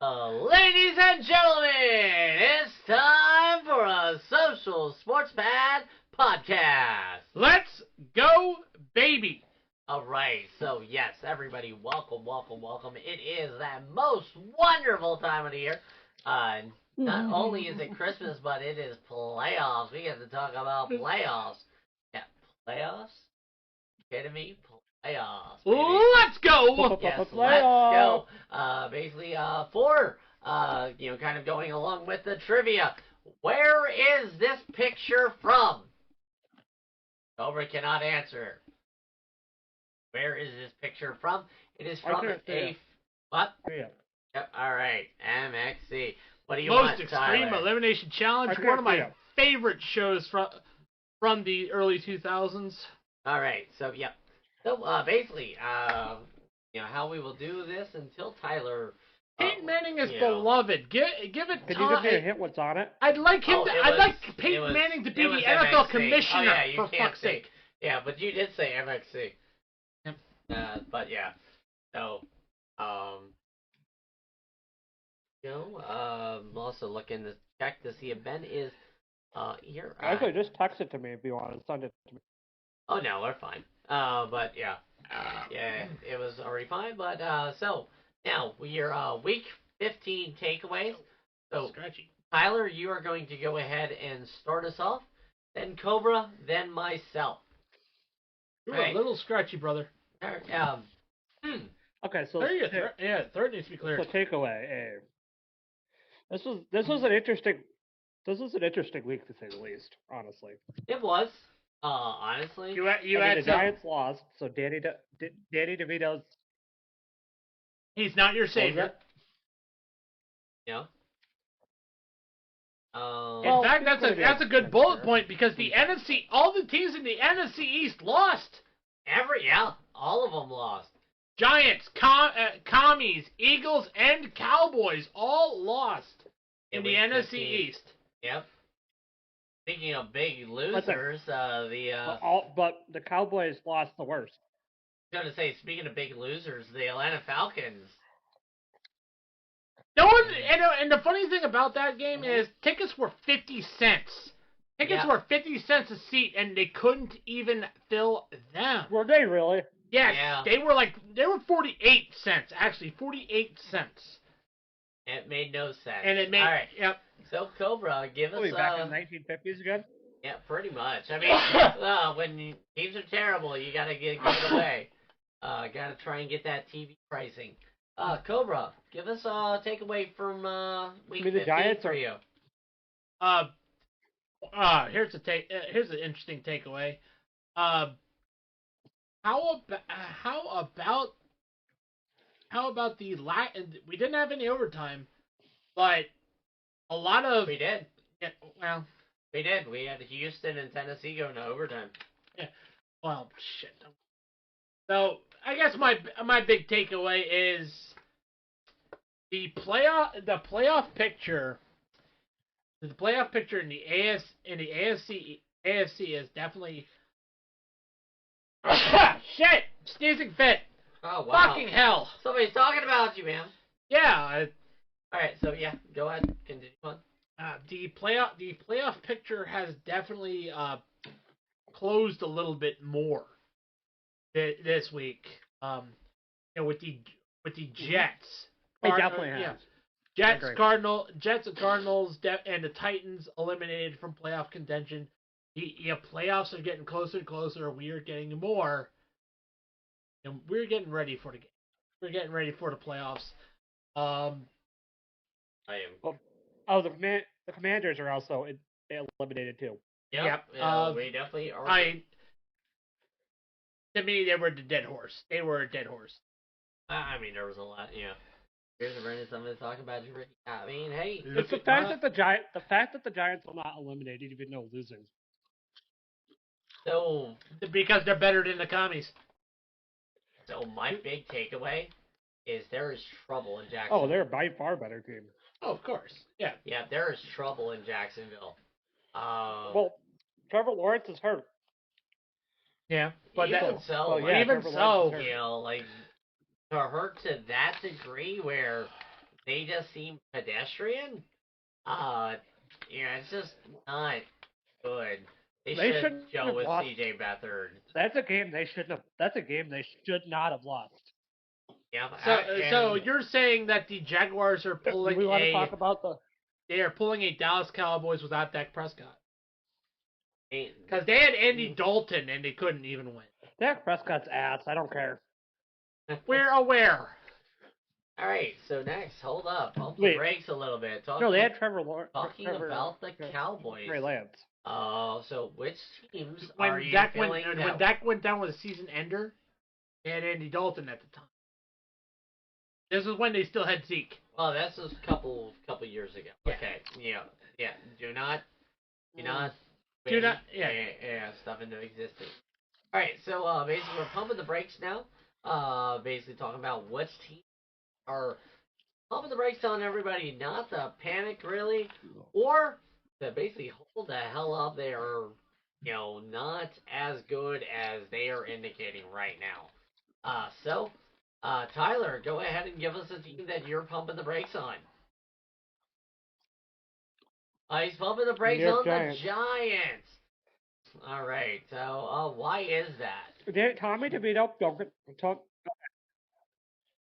Ladies and gentlemen, it's time for a social sports pad podcast. Let's go, baby. All right, so yes, everybody, welcome. It is that most wonderful time of the year. Not only is it Christmas, but it is playoffs. We get to talk about playoffs. Yeah, playoffs? Kidding me? Playoffs. Baby. Let's go. Yes, let's go. Basically, for kind of going along with the trivia. Where is this picture from? Cobra cannot answer. Where is this picture from? It is from what? Yeah. Yep. All right. MXC. What do you Most want, Extreme Tyler? Elimination Challenge. One of my favorite shows from the early 2000s. All right. So yep. So basically, how we will do this until Tyler. Peyton Manning is beloved. Give it time. Can you give me a hint what's on it? I'd like him. I'd like Peyton Manning to be the NFL commissioner. Oh, yeah, for fuck's sake. Yeah, but you did say MXC. Yep. But yeah. So I'm also looking to check to see if Ben is here. Actually, just text it to me if you want to send it to me. Oh no, we're fine. But yeah, it was already fine. But so now we are week 15 takeaways. So Scratchy. Tyler, you are going to go ahead and start us off. Then Cobra, then myself. You're a little scratchy, brother. Okay, so third needs to be cleared. So takeaway. This was an interesting week to say the least. Honestly, it was. Honestly, the Giants lost, so Danny DeVito's. He's not your savior. Yeah. In fact, that's a good bullet point because the NFC, all the teams in the NFC East lost. All of them lost. Giants, Commies, Eagles, and Cowboys all lost in the NFC East. Yep. Speaking of big losers, but the Cowboys lost the worst. I was going to say, speaking of big losers, the Atlanta Falcons. No one, and the funny thing about that game is tickets were 50 cents. Tickets were 50 cents a seat, and they couldn't even fill them. Were they really? Yes, yeah. They were 48 cents, actually 48 cents. It made no sense. And it made, all right. Yep. So Cobra, give us back in the 1950s again. Yeah, pretty much. I mean, when teams are terrible, you gotta give it away. Gotta try and get that TV pricing. Cobra, give us a takeaway from week 15 Giants for you. Here's an interesting takeaway. How about the we didn't have any overtime, but a lot of we did. Yeah, well, we did. We had Houston and Tennessee going to overtime. Yeah. Well, shit. So I guess my big takeaway is the playoff picture. The playoff picture in the AFC is definitely shit. Sneezing fit. Oh wow! Fucking hell! Somebody's talking about you, man. Yeah. All right. So yeah, go ahead. Continue on. The playoff picture has definitely closed a little bit more this week. With the Jets. They definitely have. Yeah. Jets and Cardinals, and the Titans eliminated from playoff contention. The playoffs are getting closer and closer. We are getting more, and we're getting ready for the game. We're getting ready for the playoffs. I am. The Commanders are also eliminated too. Yep. We definitely are. To me, they were the dead horse. They were a dead horse. I mean, there was a lot. Yeah. Here's a random something to talk about. I mean, hey. It's the fact that the Giants will not eliminate even though losing. So because they're better than the Commies. So my big takeaway is there is trouble in Jacksonville. Oh, they're by far better team. Oh, of course. Yeah. Yeah, there is trouble in Jacksonville. Well, Trevor Lawrence is hurt. Yeah, but even so, you know, like to hurt to that degree where they just seem pedestrian. It's just not good. They should shouldn't go have with lost. C.J. Beathard. That's a game they shouldn't have. That's a game they should not have lost. Yeah. So you're saying that the Jaguars are Do pulling we want to talk about the? they are pulling a Dallas Cowboys without Dak Prescott and because they had Andy Dalton and they couldn't even win. Dak Prescott's ass. I don't care. We're aware. All right. So next, hold up, pump the Wait. brakes a little bit. No, they had Trevor Lawrence. Talking about the Cowboys. Trey Lance. So which teams When are you Dak feeling went, that? when Dak went down with a season ender, they had Andy Dalton at the time. This is when they still had Zeke. Well, this was a couple years ago. Yeah. Okay. Yeah. Do not. Yeah. Stuff into existence. All right. So basically, we're pumping the brakes now. Basically talking about which teams are pumping the brakes on everybody, not to panic really, or to basically hold the hell up. They are, not as good as they are indicating right now. So, Tyler, go ahead and give us a team that you're pumping the brakes on. He's pumping the brakes on Giants. the Giants. All right. So, why is that? Tommy DeVito,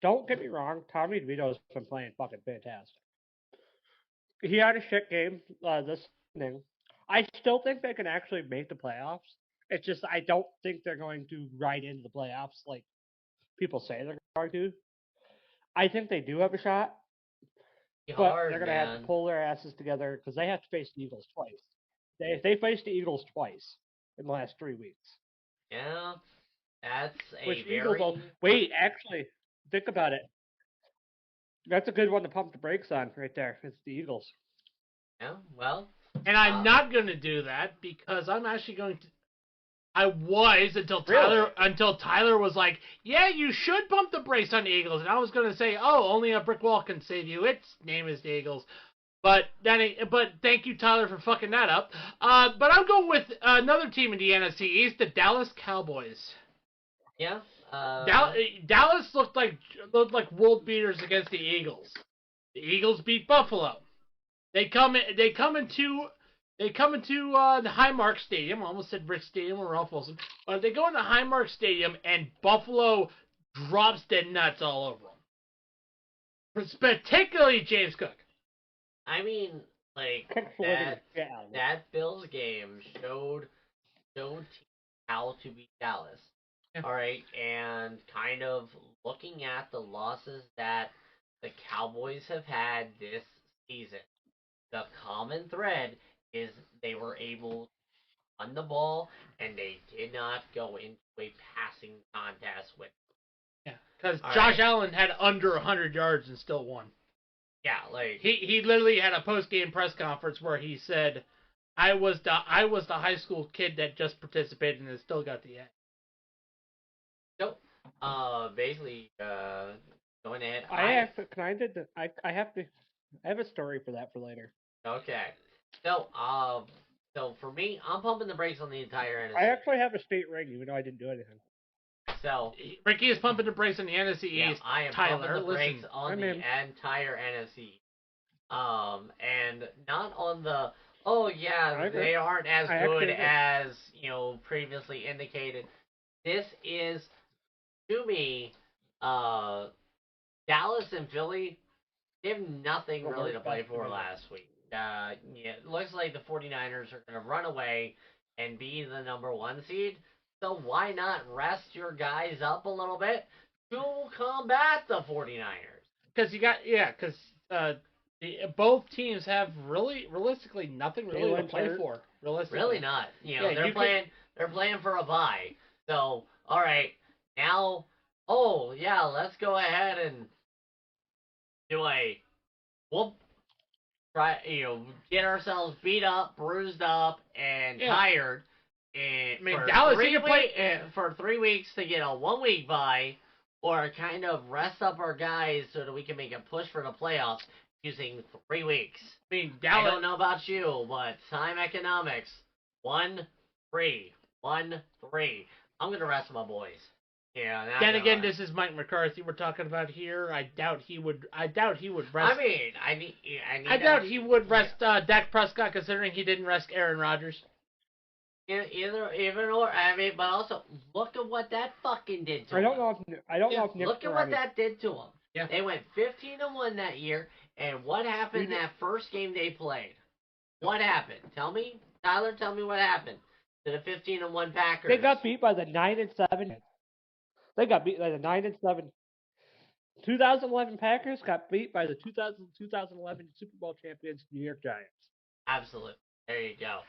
don't get me wrong. Tommy DeVito's been playing fucking fantastic. He had a shit game this evening. I still think they can actually make the playoffs. It's just I don't think they're going to ride into the playoffs like people say they're going to. I think they do have a shot, but they're going to have to pull their asses together because they have to face the Eagles twice. They faced the Eagles twice in the last 3 weeks. Yeah, that's Which a Eagles very... Wait, actually, think about it. That's a good one to pump the brakes on right there. It's the Eagles. Yeah, well... And I'm not going to do that because I'm actually going to... I was until Tyler was like, yeah, you should pump the brakes on the Eagles. And I was going to say, oh, only a brick wall can save you. Its name is the Eagles. But thank you, Tyler, for fucking that up. But I'm going with another team in the NFC East, the Dallas Cowboys. Yeah. Dallas looked like world beaters against the Eagles. The Eagles beat Buffalo. They come into the Highmark Stadium. I almost said Rick Stadium or Ralph Wilson. They go into Highmark Stadium and Buffalo drops their nuts all over them. Particularly James Cook. I mean, like that Bills game showed how to beat Dallas. Yeah. All right, and kind of looking at the losses that the Cowboys have had this season, the common thread is they were able to run the ball and they did not go into a passing contest with. Yeah, because Josh Allen had under 100 yards and still won. Yeah, like he literally had a post-game press conference where he said, "I was the high school kid that just participated and still got the edge." So, basically, going ahead. I have a story for that for later. Okay. So, for me, I'm pumping the brakes on the entire NFC. I actually have a state ring, even though I didn't do anything. So Ricky is pumping the brakes on the NFC East. I am pumping the brakes on the entire NFC. And not on the they aren't as good as previously indicated. This is, to me, Dallas and Philly. They have nothing really to play for last week. It looks like the 49ers are going to run away and be the number 1 seed. So why not rest your guys up a little bit to combat the 49ers? Because both teams have realistically nothing really to play for. Realistically, really not. They're playing for a bye. So all right, now let's go ahead and do get ourselves beat up, bruised up, and tired. And Dallas for 3 weeks to get a 1 week bye, or kind of rest up our guys so that we can make a push for the playoffs using 3 weeks. I don't know about you, but time economics, 1-3. I'm gonna rest my boys. Yeah. Not Then gonna again, lie. this is Mike McCarthy we're talking about here. I doubt he would rest. I mean, I doubt he would rest Dak Prescott, considering he didn't rest Aaron Rodgers. Even or I mean, but also look at what that fucking did to I him. don't know if Nick Look at what that did to him. Yeah. They went 15-1 that year, and what happened that first game they played? What happened? Tell me, Tyler. Tell me what happened to the 15-1 Packers. They got beat by the 9-7. They got beat by the 9-7. 2011 Packers got beat by the 2011 Super Bowl champions New York Giants. Absolutely. There you go.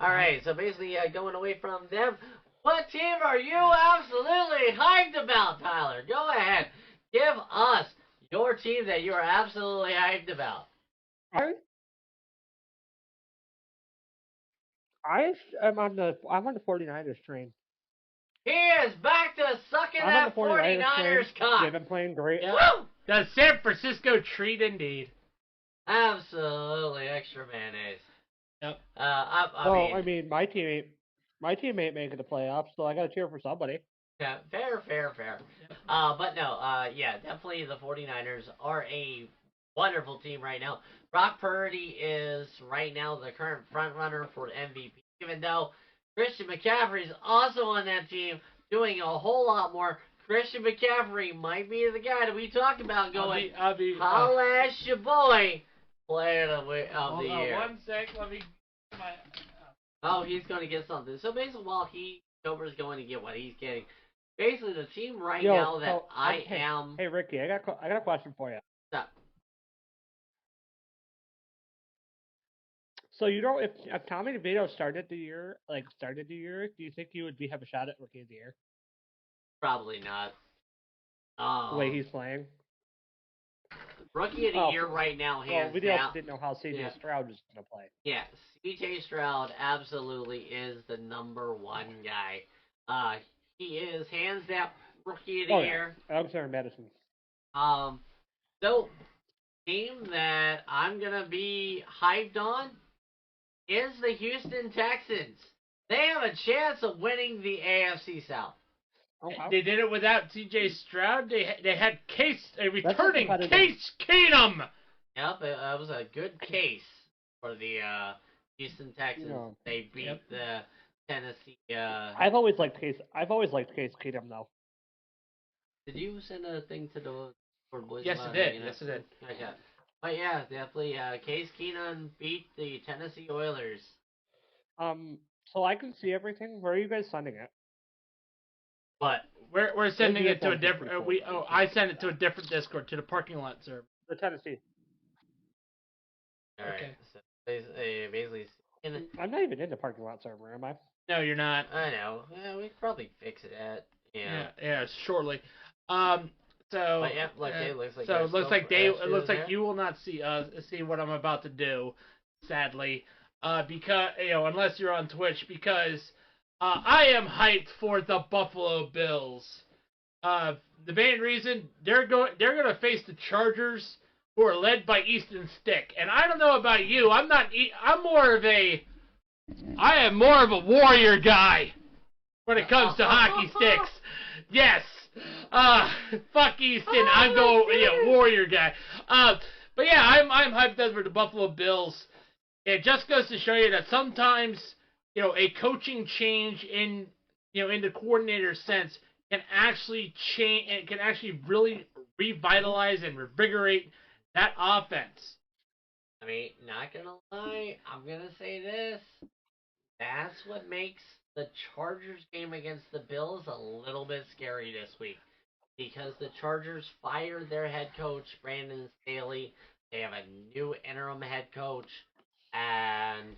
All right. So basically, going away from them, what team are you absolutely hyped about, Tyler? Go ahead. Give us your team that you are absolutely hyped about. I'm on the 49ers train. He is back to sucking I'm on that the 49ers 49ers train. cock. They've been playing great. Yeah. Woo! The San Francisco treat, indeed. Absolutely extra mayonnaise. Yep. I mean, my team ain't making the playoffs, so I got to cheer for somebody. yeah, fair. But no, yeah, definitely the 49ers are a wonderful team right now. Brock Purdy is right now the current front runner for MVP, even though Christian McCaffrey is also on that team doing a whole lot more. Christian McCaffrey might be the guy that we talk about going, holla at your boy, player of the year. 1 sec, let me my... Oh, he's going to get something. So basically, while October's going to get what he's getting, basically the team right now that am. Hey Ricky, I got a question for you. Stop. So if Tommy DeVito started the year, do you think he would have a shot at Rookie of the Year? Probably not. The way he's playing. Rookie of the year right now, hands we down. didn't know how C.J. Stroud was going to play. Yeah, C.J. Stroud absolutely is the number one guy. He is hands down Rookie of the year. Alexander Madison. So team that I'm gonna be hyped on is the Houston Texans. They have a chance of winning the AFC South. They did it without C.J. Stroud. They had a returning Case Keenum. Yep, it was a good case for the Houston Texans. They beat the Tennessee. I've always liked Case Keenum though. Did you send a thing to the boys? Yes, it did. Yes, it did. Okay. But yeah, definitely. Case Keenum beat the Tennessee Oilers. So I can see everything. Where are you guys sending it? But we're sending it to a different. I sent it to a different Discord, to the parking lot server. The Tennessee. All right. Okay. So basically, I'm not even in the parking lot server, am I? No, you're not. I know. Yeah, we could probably fix it at. Yeah, shortly. So. But yeah, it looks like. So it looks like It looks like you will not see what I'm about to do, sadly. Because unless you're on Twitch, because I am hyped for the Buffalo Bills. The main reason they're gonna face the Chargers, who are led by Easton Stick. And I don't know about you, I am more of a Warrior guy when it comes to hockey sticks. Yes. Fuck Easton. I'm going Warrior guy. But yeah, I'm hyped up for the Buffalo Bills. It just goes to show you that sometimes, a coaching change in the coordinator sense can actually change. It can actually really revitalize and revigorate that offense. I mean, not gonna lie, I'm gonna say this. That's what makes the Chargers game against the Bills a little bit scary this week. Because the Chargers fired their head coach, Brandon Staley. They have a new interim head coach. And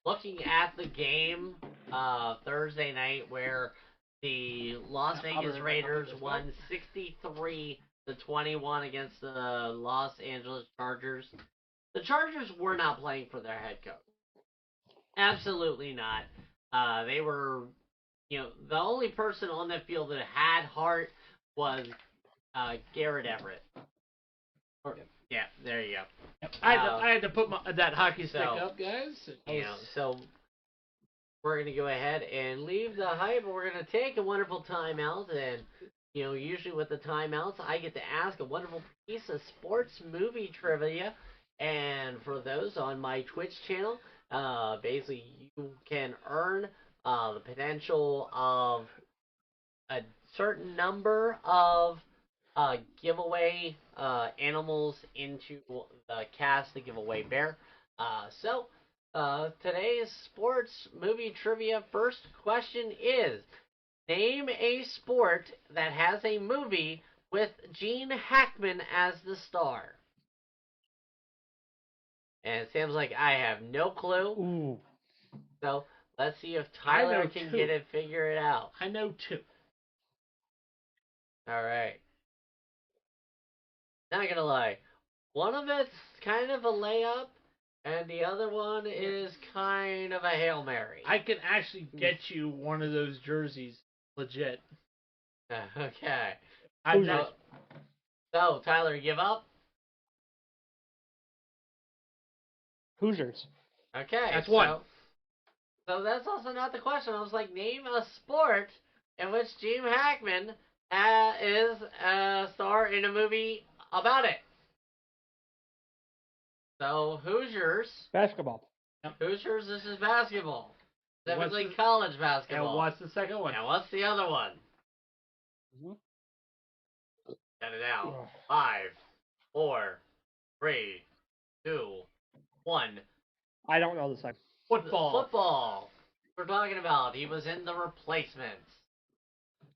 looking at the game Thursday night where the Las Vegas Raiders won 63-21 against the Los Angeles Chargers, the Chargers were not playing for their head coach. Absolutely not. They were, the only person on the field that had heart was Garrett Everett. Yeah, there you go. I had to put that hockey stick up, guys. So we're going to go ahead and leave the hype. We're going to take a wonderful timeout. And, usually with the timeouts, I get to ask a wonderful piece of sports movie trivia. And for those on my Twitch channel, basically you can earn the potential of a certain number of giveaway animals into the cast to give away bear. So today's sports movie trivia first question is: name a sport that has a movie with Gene Hackman as the star. And it seems like I have no clue. Ooh. So let's see if Tyler can get it, figure it out. I know two. All right. Not gonna lie, one of it's kind of a layup, and the other one is kind of a Hail Mary. I can actually get you one of those jerseys, legit. Okay. So, Tyler, you give up? Hoosiers. Okay. That's one. So that's also not the question. I was like, name a sport in which Gene Hackman is a star in a movie about it. So, Hoosiers. Basketball. Hoosiers, this is basketball. Specifically college basketball. And what's the second one? And what's the other one? Mm-hmm. Get it out. 5, 4, 3, 2, 1. I don't know the second. Football. We're talking about. He was in The Replacements.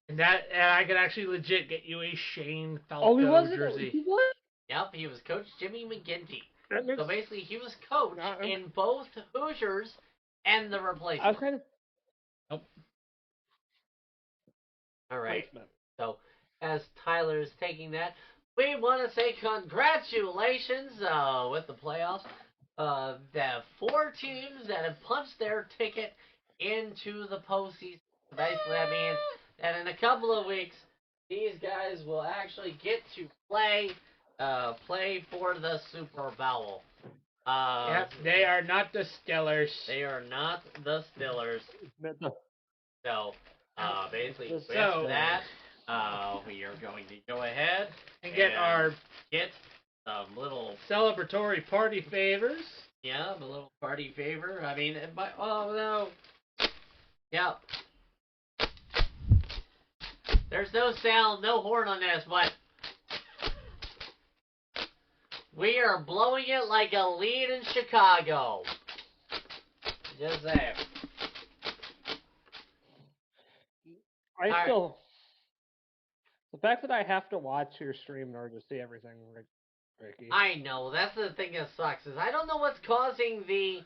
And I could actually legit get you a Shane Falco jersey. He was? Yep, he was Coach Jimmy McGinty. Makes... So basically, he was coach in both Hoosiers and The Replacements. I was kind of... Nope. All right. So, as Tyler's taking that, we want to say congratulations with the playoffs. The 4 teams that have punched their ticket into the postseason. Basically, that means that in a couple of weeks, these guys will actually get to play for the Super Bowl. Yep, they are not the Steelers. They are not the Steelers. So, basically, with that, we are going to go ahead and get some little celebratory party favors. Yeah, a little party favor. I mean, no. Yep. There's no sound, no horn on this, but we are blowing it like a lead in Chicago. Just saying. The fact that I have to watch your stream in order to see everything, Ricky. I know, that's the thing that sucks, is I don't know what's causing the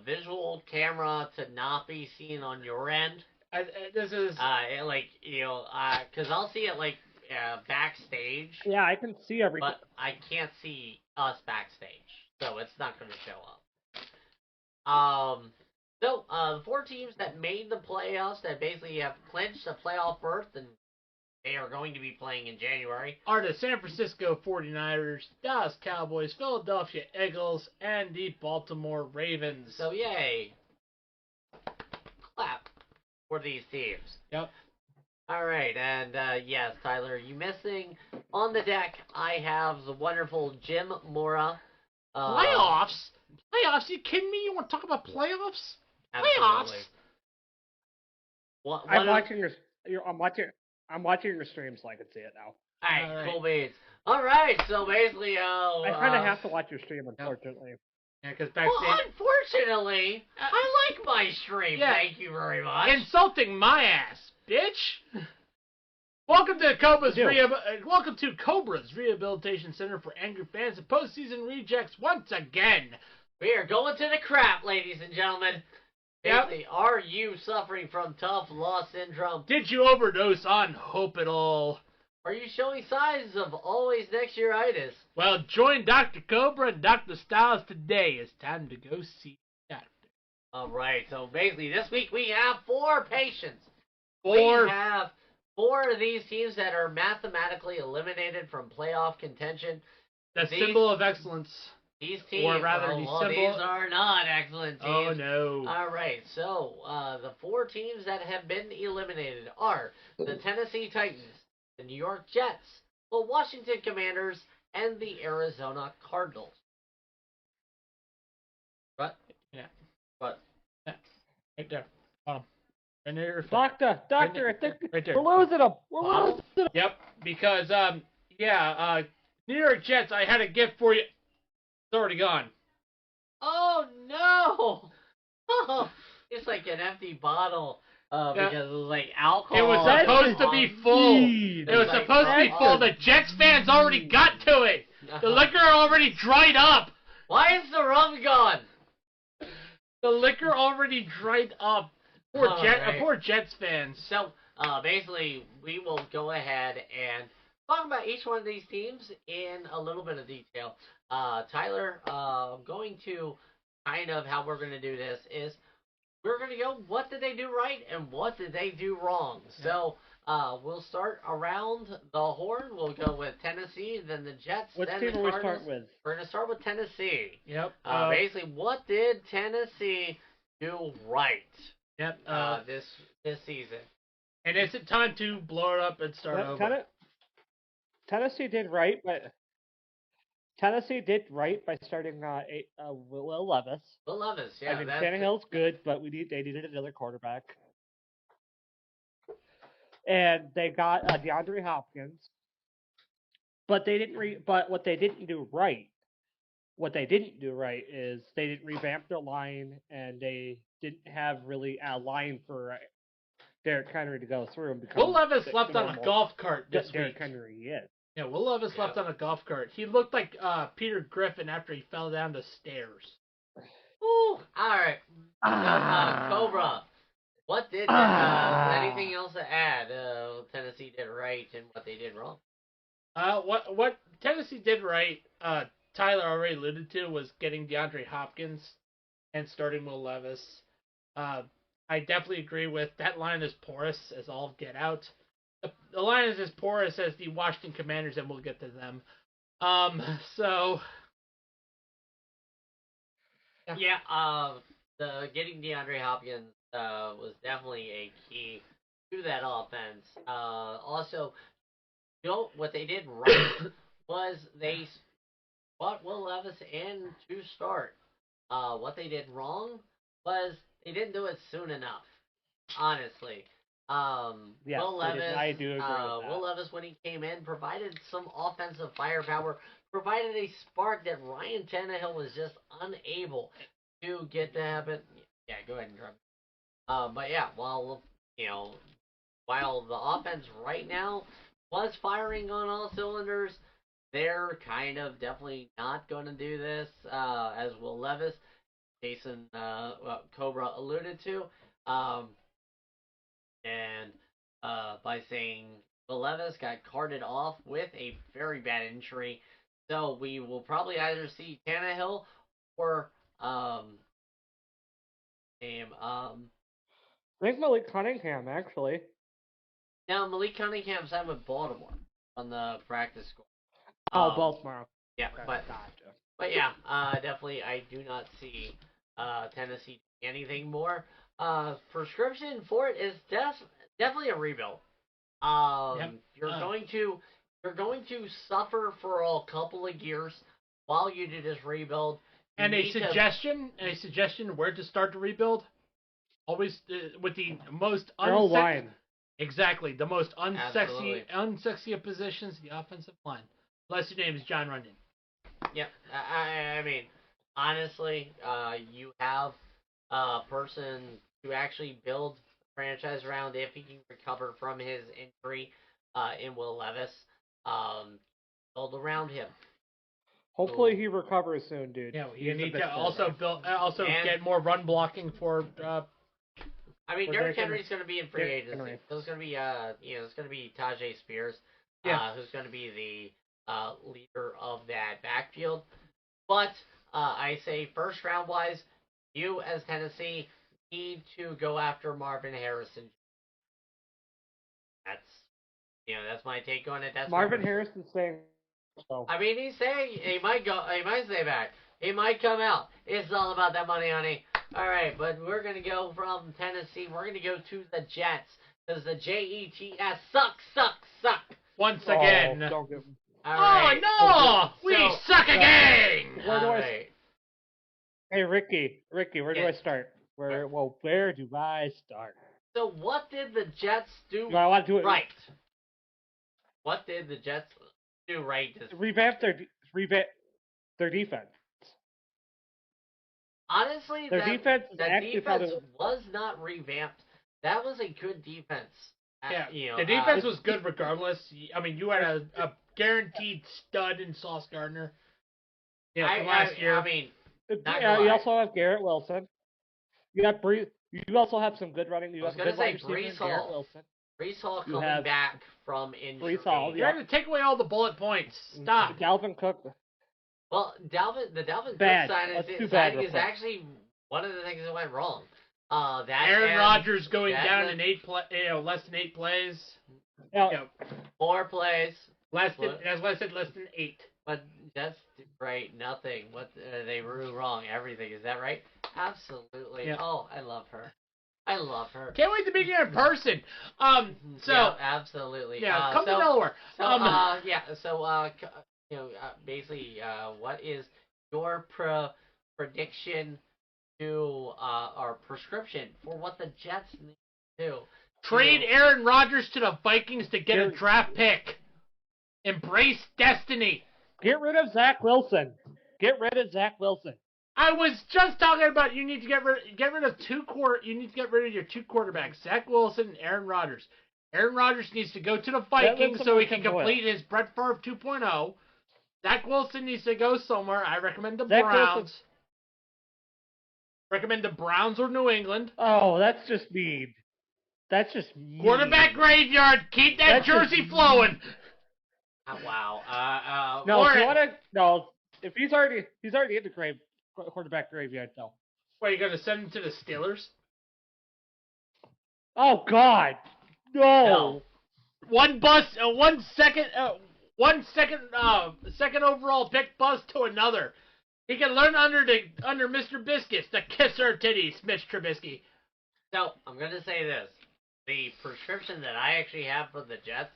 visual camera to not be seen on your end. This is because I'll see it backstage. Yeah, I can see everything, but I can't see us backstage, so it's not going to show up. So the 4 teams that made the playoffs that basically have clinched a playoff berth, and they are going to be playing in January, are the San Francisco 49ers, Dallas Cowboys, Philadelphia Eagles, and the Baltimore Ravens. So yay. Clap for these teams. Yep. All right, and yes, Tyler, you missing on the deck? I have the wonderful Jim Mora. Playoffs? Playoffs? You kidding me? You want to talk about playoffs? Absolutely. Playoffs? I'm watching your stream so I can see it now. All right, cool beans. All right, so basically, I kind of have to watch your stream, unfortunately. Yeah, because backstage. Well, unfortunately, I like my stream. Yeah. Thank you very much. Insulting my ass, bitch. Welcome to Cobra's Rehabilitation Center for Angry Fans and Postseason Rejects once again. We are going to the crap, ladies and gentlemen. Basically, are you suffering from tough loss syndrome? Did you overdose on hope at all? Are you showing signs of always next year-itis? Well, join Dr. Cobra and Dr. Styles today. It's time to go see the doctor. All right, so basically this week we have 4 patients. 4. We have 4 of these teams that are mathematically eliminated from playoff contention. The symbol of excellence. These teams, or rather, these these are not excellent teams. Oh no! All right, so the 4 teams that have been eliminated are the Tennessee Titans, the New York Jets, the Washington Commanders, and the Arizona Cardinals. What? Yeah. What? Yeah. Right there. Right near Doctor, right I think right there. we're losing them. We're losing them. Yep, because New York Jets, I had a gift for you. It's already gone. Oh no! Oh, it's like an empty bottle. Because it was like alcohol. It was supposed to be full. It was supposed to be full. The Jets fans already got to it. The liquor already dried up. Why is the rum gone? The liquor already dried up. Poor Jets fans. So, basically, we will go ahead and talk about each one of these teams in a little bit of detail. Tyler, going to kind of how we're going to do this is we're going to go what did they do right and what did they do wrong. Yeah. So, we'll start around the horn. We'll go with Tennessee, then the Jets, What then team the will Cardinals. we start with? We're going to start with Tennessee. Yep. Basically, what did Tennessee do right? Yep. This season. And is it time to blow it up and start over? Tennessee did right, but by starting Will Levis. Will Levis, yeah. I mean, Tannehill's good, but they needed another quarterback. And they got DeAndre Hopkins, but they didn't. But what they didn't do right is they didn't revamp their line, and they didn't have really a line for Derrick Henry to go through. And Will Levis left on a golf cart this week. Derrick Henry is. Yeah, Will Levis left on a golf cart. He looked like Peter Griffin after he fell down the stairs. Ooh, all right. Cobra, what did anything else to add? Tennessee did right and what they did wrong. What Tennessee did right, Tyler already alluded to, was getting DeAndre Hopkins and starting Will Levis. I definitely agree with that line is porous as all get out. The line is as porous as the Washington Commanders, and we'll get to them. So. The getting DeAndre Hopkins was definitely a key to that offense. Also, what they did right was they brought Will Levis in to start. What they did wrong was they didn't do it soon enough. Honestly. Yes, Will Levis, I do agree with that. Will Levis, when he came in, provided some offensive firepower, provided a spark that Ryan Tannehill was just unable to get to happen. Yeah, go ahead and grab it. But yeah, while the offense right now was firing on all cylinders, they're kind of definitely not going to do this, as Will Levis, Jason Cobra alluded to. By saying Will Levis got carted off with a very bad injury. So we will probably either see Tannehill or I think Malik Cunningham, actually. Now, Malik Cunningham signed with Baltimore on the practice squad. Baltimore. Yeah, okay, but yeah, definitely I do not see Tennessee anything more. Prescription for it is definitely a rebuild. You're going to suffer for a couple of years while you do this rebuild. And a suggestion where to start to rebuild? Always with the most line. Exactly, the most unsexy of positions, the offensive line. Unless your name is John Runyon. Yep. I mean, honestly, you have a person to actually build a franchise around if he can recover from his injury in Will Levis. Build around him. Hopefully he recovers soon, dude. Yeah, you need to also get more run blocking for. I mean, Derrick Henry's going to be in free agency. There's going to be it's going to be Tajay Spears, who's going to be the leader of that backfield. But I say first round wise, you as Tennessee need to go after Marvin Harrison. That's my take on it. That's Marvin Harrison saying. So. I mean, he might stay back. He might come out. It's all about that money, honey. All right, but we're going to go from Tennessee. We're going to go to the Jets because the Jets suck. Once again. Oh, don't get... All right. Oh, no! We So- suck again! Where do All I- right. Hey, Ricky, where do Yeah. I start? Where do I start? So what did the Jets do Do I want to do it? right? What did the Jets do right? Revamp their defense. Honestly, Their that defense is that actually defense probably... was not revamped. That was a good defense. Yeah, You know, the defense was good regardless. I mean, you had a guaranteed stud in Sauce Gardner. Yeah, from last year. I mean, not Yeah, gonna you lie. also have Garrett Wilson. You got Bree. You also have some good running. You I was have gonna good wide say receiver in Brees Garrett Hall. Wilson. Brees Hall You coming have back from injury. Brees Hall, You're yeah. going to take away all the bullet points. Stop. Dalvin Cook. Well, the Dalvin Bad. Cook signing Let's do bad real is quick. actually one of the things that went wrong. That Aaron and Rodgers going that down and in less than 8 plays. Now, You know, 4 plays, less than, What? as I said, less than 8. but that's right. Nothing. What they were wrong. Everything. Is that right? Absolutely. Yeah. Oh, I love her. I love her. Can't wait to meet you in person. So yeah, absolutely. yeah, come so, to Delaware. So, basically, what is your prediction to or prescription for what the Jets need to do? Trade Aaron Rodgers to the Vikings to get a Here- draft pick. Embrace destiny. get rid of Zach Wilson. Get rid of Zach Wilson. I was just talking about you need to get rid of you need to get rid of your 2 quarterbacks, Zach Wilson and Aaron Rodgers. Aaron Rodgers needs to go to the Vikings so he can complete his Brett Favre 2.0. Zach Wilson needs to go somewhere. I recommend the Zach Browns. Wilson- Recommend the Browns or New England. Oh, that's just mean. That's just mean. Quarterback graveyard. Keep that That's just jersey flowing. Wow. No, Or- if you want to, no. If he's already in the quarterback graveyard, though. What, are you going to send him to the Steelers? Oh God, no. Second overall pick bust to another. He can learn under Mr. Biscuits to kiss her titties, Mitch Trubisky. So I'm gonna say this: the prescription that I actually have for the Jets.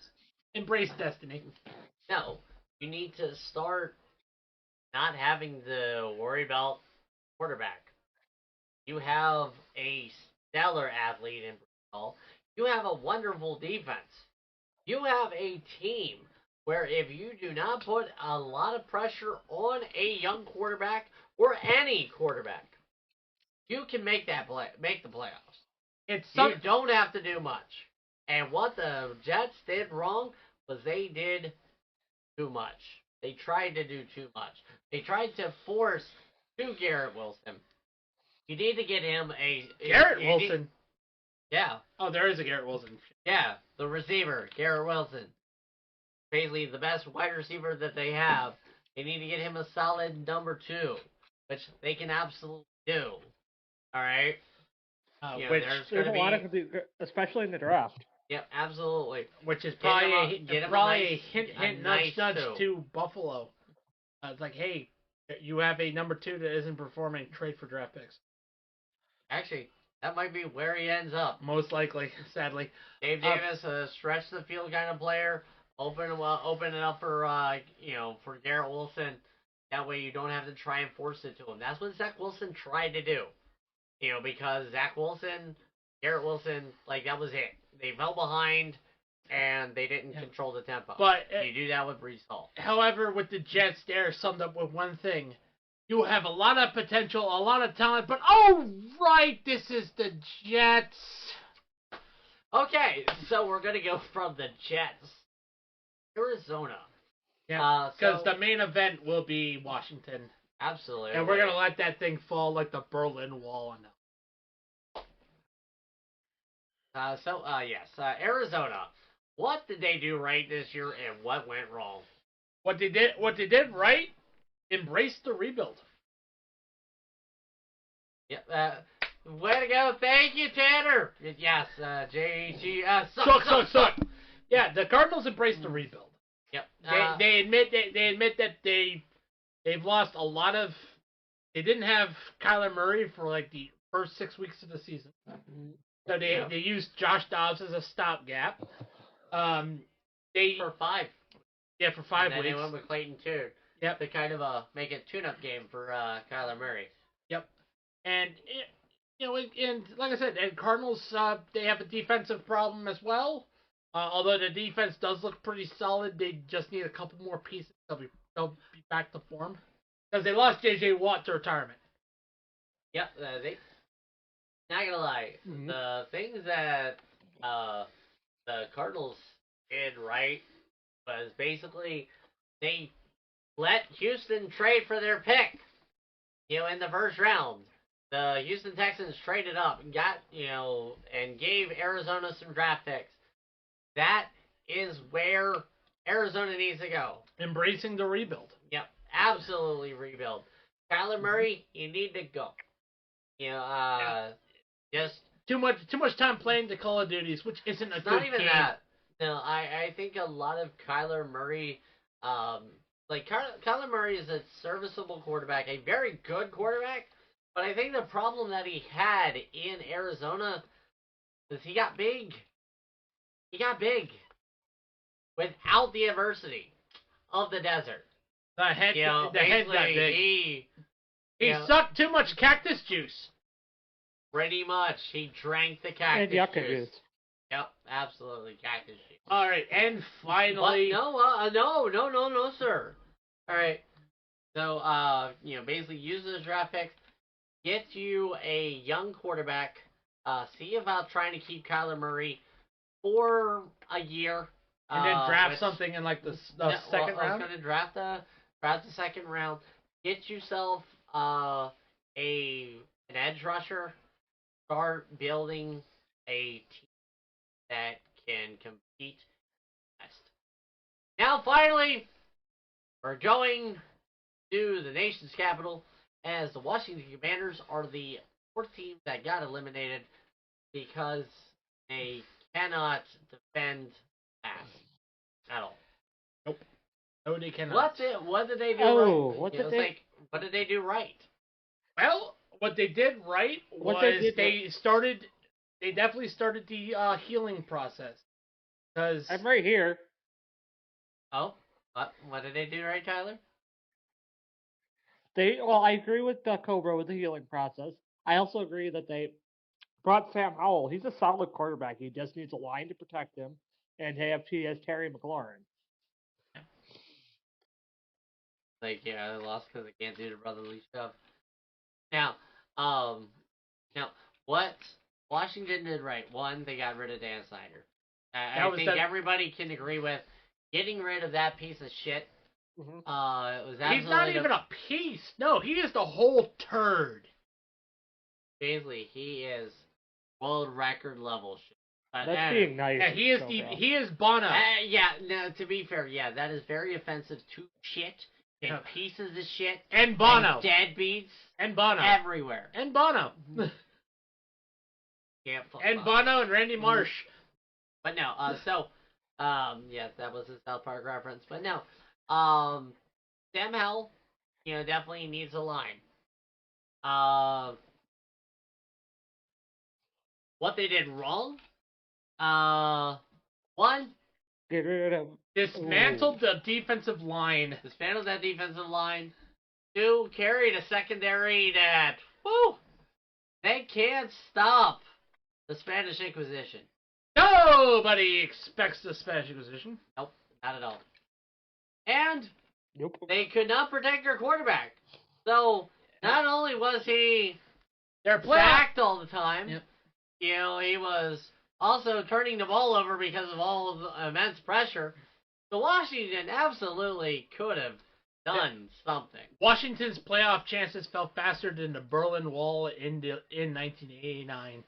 Embrace destiny. No, you need to start not having to worry about quarterback. You have a stellar athlete in Brazil. You have a wonderful defense. You have a team where if you do not put a lot of pressure on a young quarterback or any quarterback, you can make the playoffs. It's You don't have to do much. And what the Jets did wrong was they did too much. They tried to do too much. They tried to force to Garrett Wilson. You need to get him Garrett you need- Wilson. yeah, Oh, there is a Garrett Wilson. yeah, the receiver, Garrett Wilson. Basically, the best wide receiver that they have. They need to get him a solid number 2, which they can absolutely do. All right. Yeah, which there's There's a gonna lot be. of, especially in the draft. Yep, absolutely. which is Get him probably a- get him a probably a nice- hint, a nudge, nice nudge two. to Buffalo. It's like, hey, you have a number 2 that isn't performing. Trade for draft picks. Actually, that might be where he ends up. Most likely, sadly. Dave Davis, a stretch the field kind of player. Open it up for for Garrett Wilson. That way you don't have to try and force it to him. That's what Zach Wilson tried to do. Because Garrett Wilson, like that was it. They fell behind and they didn't control the tempo. But you do that with Brees Hall. however, with the Jets, they're summed up with one thing. You have a lot of potential, a lot of talent, but oh right, this is the Jets. Okay, so we're gonna go from the Jets, Arizona. Yeah, because so- the main event will be Washington, Absolutely. and we're gonna let that thing fall like the Berlin Wall on them. Yes, Arizona. What did they do right this year, and what went wrong? What they did right, embrace the rebuild. Yep. Way to go! Thank you, Tanner. Yes, JGS. Suck. Yeah, the Cardinals embraced the rebuild. Yep. They admit that they've lost a lot of they didn't have Kyler Murray for like the first 6 weeks of the season, so they used Josh Dobbs as a stopgap. They For 5. for 5 and then weeks. they went with Clayton too. Yep. To kind of make it a tune-up game for Kyler Murray. Yep. And and like I said, and Cardinals they have a defensive problem as well. Although the defense does look pretty solid, they just need a couple more pieces. They'll be back to form because they lost J.J. Watt to retirement. Yep. They. Not gonna lie, the things that the Cardinals did right was basically they let Houston trade for their pick. In the first round, the Houston Texans traded up and got and gave Arizona some draft picks. That is where Arizona needs to go. Embracing the rebuild. Yep, absolutely rebuild. Kyler Murray, you need to go. Just too much time playing the Call of Duties, which isn't a good game. Not even that. No, I think a lot of Kyler Murray, Kyler Murray is a serviceable quarterback, a very good quarterback, but I think the problem that he had in Arizona is he got big. He got big without the adversity of the desert. The head got big. He sucked too much cactus juice. Pretty much. He drank the cactus juice. Yep, absolutely. Cactus juice. All right, and finally... But no, sir. All right. So, basically use those draft picks. Get you a young quarterback. See about trying to keep Kyler Murray for a year. And then draft something in like the second round? I was going to draft the second round. Get yourself an edge rusher. Start building a team that can compete best. Now, finally, we're going to the nation's capital as the Washington Commanders are the 4th team that got eliminated because they cannot defend pass at all. Nope. No, they cannot. What did they do right? What did they do right? Well, what they did right was they definitely started the healing process. Cause I'm right here. Oh, what did they do right, Tyler? I agree with Cobra with the healing process. I also agree that they brought Sam Howell. He's a solid quarterback. He just needs a line to protect him, and he has Terry McLaurin. They lost because they can't do the brotherly stuff. Now, what Washington did right? One, they got rid of Dan Snyder. I think everybody can agree with getting rid of that piece of shit. Mm-hmm. It was absolutely he's not even a piece. No, he is the whole turd. Basically, he is world record level shit. That's being nice. Yeah, he is Bono. To be fair, that is very offensive to shit. And pieces of shit. And Bono. And deadbeats. And Bono. Everywhere. And Bono. And Bono and Randy Marsh. But no, yes, that was a South Park reference. But no, Sam Howell, definitely needs a line. What they did wrong, one, get rid of dismantled the defensive line. Dismantled that defensive line. Two, carried a secondary that, they can't stop the Spanish Inquisition. Nobody expects the Spanish Inquisition. Nope, not at all. And nope. They could not protect their quarterback. So, not only was he sacked all the time, he was also turning the ball over because of all of the immense pressure. So Washington absolutely could have done something. Washington's playoff chances fell faster than the Berlin Wall in 1989.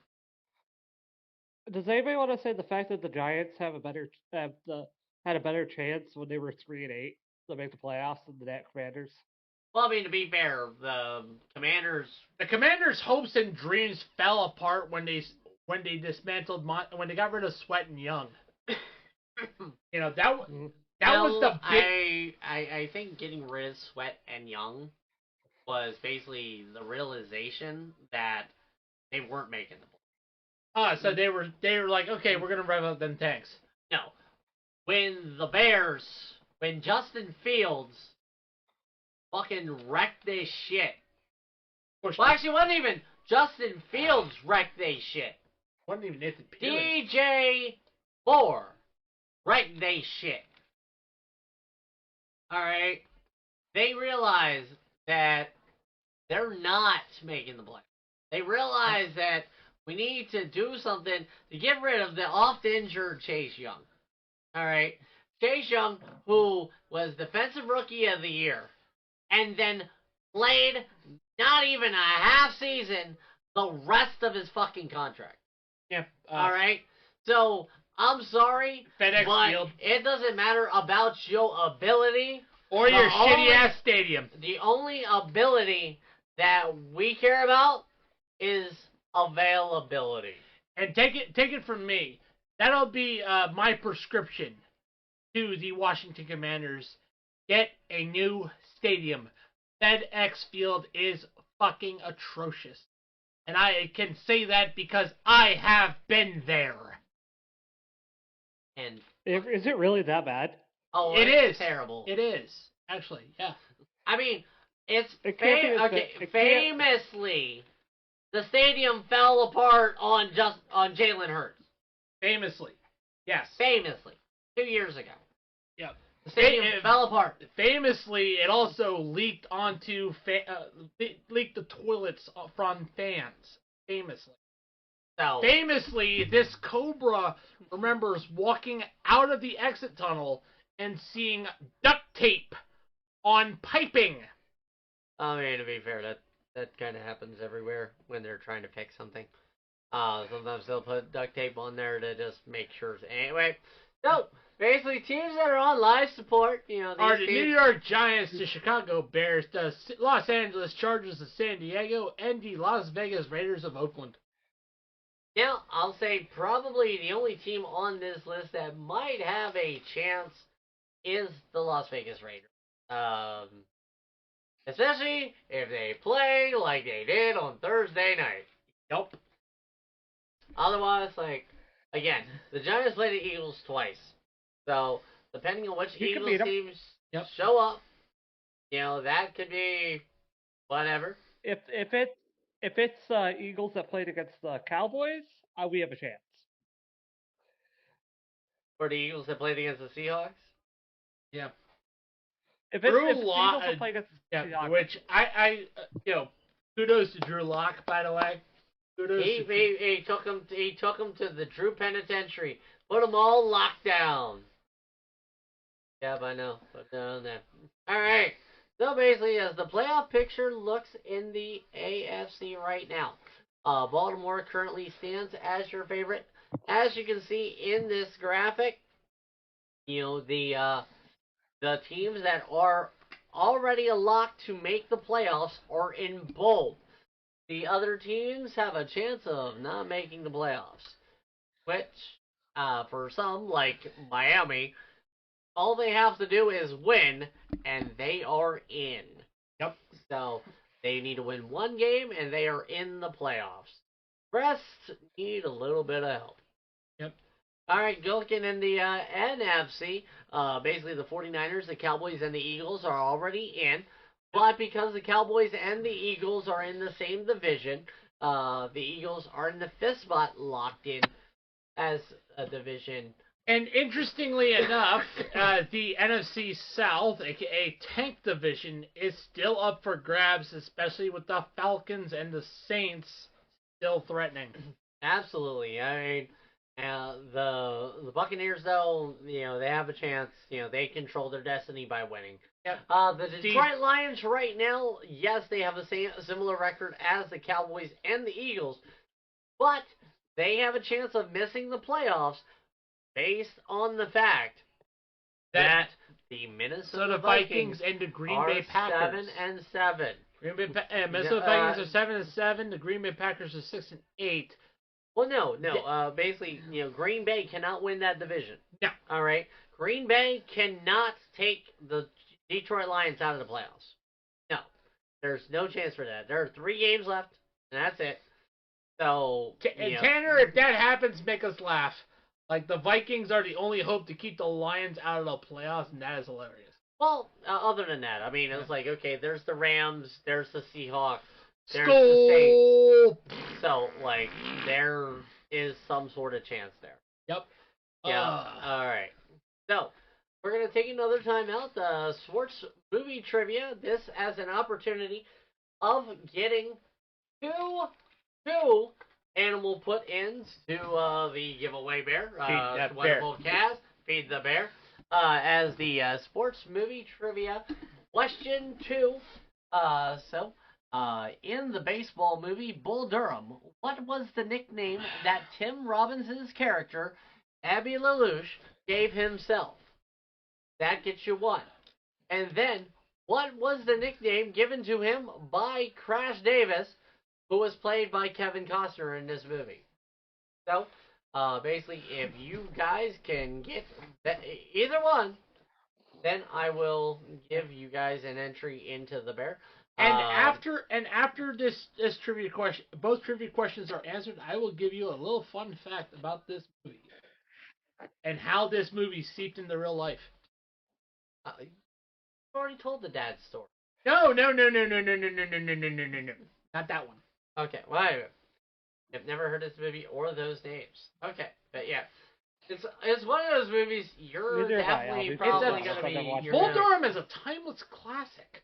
Does anybody want to say the fact that the Giants had a better chance when they were 3-8 to make the playoffs than the Commanders? Well, I mean, to be fair, the Commanders' hopes and dreams fell apart when they dismantled when they got rid of Sweat and Young. That was the big... I think getting rid of Sweat and Young was basically the realization that they weren't making the So they were like, okay, we're gonna rev up them tanks. No. When Justin Fields fucking wrecked this shit. Well, actually, it wasn't even Justin Fields wrecked this shit. Wasn't even Nathan Peterman. DJ Moore wrecked this shit. Alright? They realize that they're not making the play. They realize that we need to do something to get rid of the oft-injured Chase Young. Alright? Chase Young, who was Defensive Rookie of the Year, and then played not even a half season the rest of his fucking contract. Yeah. Alright? So, I'm sorry, FedEx but Field. it doesn't matter about your ability. Or your shitty-ass stadium. The only ability that we care about is availability. And take it from me. That'll be my prescription to the Washington Commanders. Get a new stadium. FedEx Field is fucking atrocious. And I can say that because I have been there. And Is it really that bad? oh, It it's is terrible. It is actually, yeah. I mean, it's It famously the stadium fell apart on Jalen Hurts. Famously, yes. Famously, 2 years ago. Yep. The stadium fell apart. Famously, it also leaked onto leaked the toilets from fans. Famously. So Famously, this Cobra remembers walking out of the exit tunnel and seeing duct tape on piping. I mean, to be fair, that kind of happens everywhere when they're trying to fix something. Sometimes they'll put duct tape on there to just make sure. Anyway, so basically, teams that are on live support, these Are the teams, New York Giants, the Chicago Bears, the Los Angeles Chargers of San Diego, and the Las Vegas Raiders of Oakland. Now, I'll say probably the only team on this list that might have a chance is the Las Vegas Raiders. Especially if they play like they did on Thursday night. Nope. Otherwise, again, the Giants play the Eagles twice. So, depending on which Eagles teams show up, that could be whatever. If it's Eagles that played against the Cowboys, we have a chance. For the Eagles that played against the Seahawks? Yeah. If Drew Eagles Lock, that play against the Seahawks, which I kudos to Drew Lock, by the way. He took him to the Drew Penitentiary, put them all locked down. Yeah, I know. But no. All right. So basically, as the playoff picture looks in the AFC right now, Baltimore currently stands as your favorite. As you can see in this graphic, the teams that are already locked to make the playoffs are in bold. The other teams have a chance of not making the playoffs, which, for some, like Miami, all they have to do is win, and they are in. Yep. So, they need to win one game, and they are in the playoffs. Rest need a little bit of help. Yep. All right, looking in the NFC, basically the 49ers, the Cowboys, and the Eagles are already in. But because the Cowboys and the Eagles are in the same division, the Eagles are in the fifth spot locked in as a division. And interestingly enough, the NFC South, aka Tank Division, is still up for grabs, especially with the Falcons and the Saints still threatening. Absolutely. I mean, the Buccaneers, though, they have a chance. They control their destiny by winning. Yep. The Detroit Lions right now, yes, they have a similar record as the Cowboys and the Eagles, but they have a chance of missing the playoffs based on the fact that the Minnesota Vikings and the Green are Bay Packers 7-7. Minnesota Vikings are 7-7. The Green Bay Packers are 6-8. Well, no. Basically, Green Bay cannot win that division. No. All right. Green Bay cannot take the Detroit Lions out of the playoffs. No. There's no chance for that. There are 3 games left, and that's it. So, Tanner, if that happens, make us laugh. Like, the Vikings are the only hope to keep the Lions out of the playoffs, and that is hilarious. Well, other than that, I mean, it was like, okay, there's the Rams, there's the Seahawks, there's Skull! the Saints. So, like, there is some sort of chance there. Yep. Yeah. All right. So, we're gonna take another time out. Sports movie trivia. This as an opportunity of getting two animal put-ins to the giveaway bear. Wonderful cast. Feed the bear. As the sports movie trivia. Question 2. In the baseball movie Bull Durham, what was the nickname that Tim Robbins' character, Abby LaLouche, gave himself? That gets you 1. And then, what was the nickname given to him by Crash Davis, who was played by Kevin Costner in this movie? So, basically, if you guys can get either one, then I will give you guys an entry into the bear. And after this trivia question, both trivia questions are answered, I will give you a little fun fact about this movie and how this movie seeped into real life. You already told the dad story. No. Not that one. Okay, well, anyway. I've never heard this movie or those names. Okay, but yeah. It's one of those movies you're definitely probably going to be... Bull Durham is a timeless classic.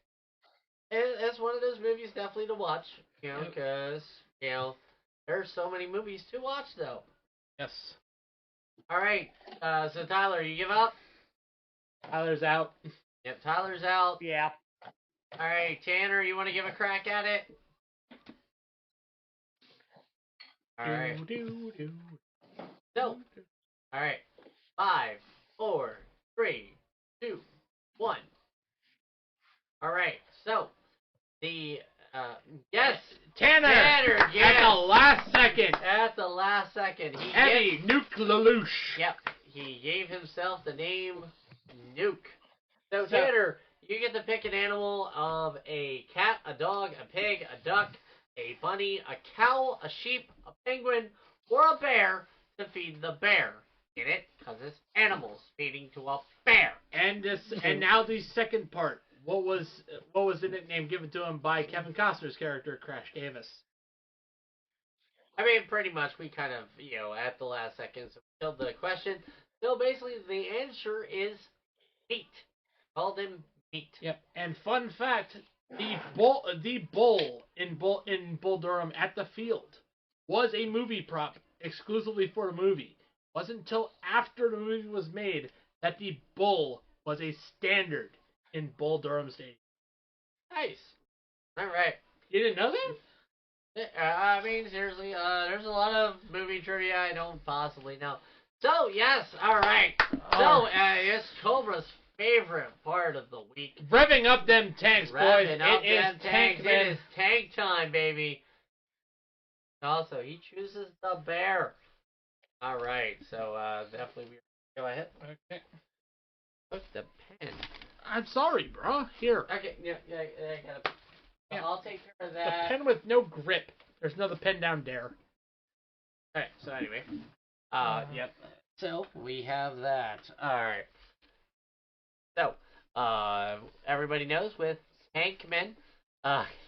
It's one of those movies definitely to watch, because, there's so many movies to watch, though. Yes. All right, so Tyler, you give up? Tyler's out. Yep, Tyler's out. Yeah. All right, Tanner, you want to give a crack at it? All right. So, all right. 5, 4, 3, 2, 1. All right. So, the yes, Tanner, yes. At the last second. At the last second, Eddie Nuke LaLouche. Yep, he gave himself the name Nuke. So Tanner, you get to pick an animal of a cat, a dog, a pig, a duck, a bunny, a cow, a sheep, a penguin, or a bear to feed the bear. Get it? Because it's animals feeding to a bear. And now the second part. What was the nickname given to him by Kevin Costner's character, Crash Davis? I mean, pretty much we kind of, at the last second, so we killed the question. So basically, the answer is meat. Called him meat. Yep. And fun fact, the bull in Bull Durham at the field was a movie prop exclusively for the movie. It wasn't until after the movie was made that the bull was a standard in Bull Durham Stadium. Nice. All right. You didn't know that? I mean, seriously, there's a lot of movie trivia I don't possibly know. So, yes, all right. So, it's Cobra's favorite part of the week. Revving up them tanks, boys. It is tank, It is tank time, baby. Also, he chooses the bear. All right, so definitely go ahead. Okay. Look, the pen. I'm sorry, bro. Here. Okay, yeah, I got it. Yeah. I'll take care of that. The pen with no grip. There's another pen down there. Alright, so anyway. Yep. So, we have that. Alright. So, everybody knows with Tankman.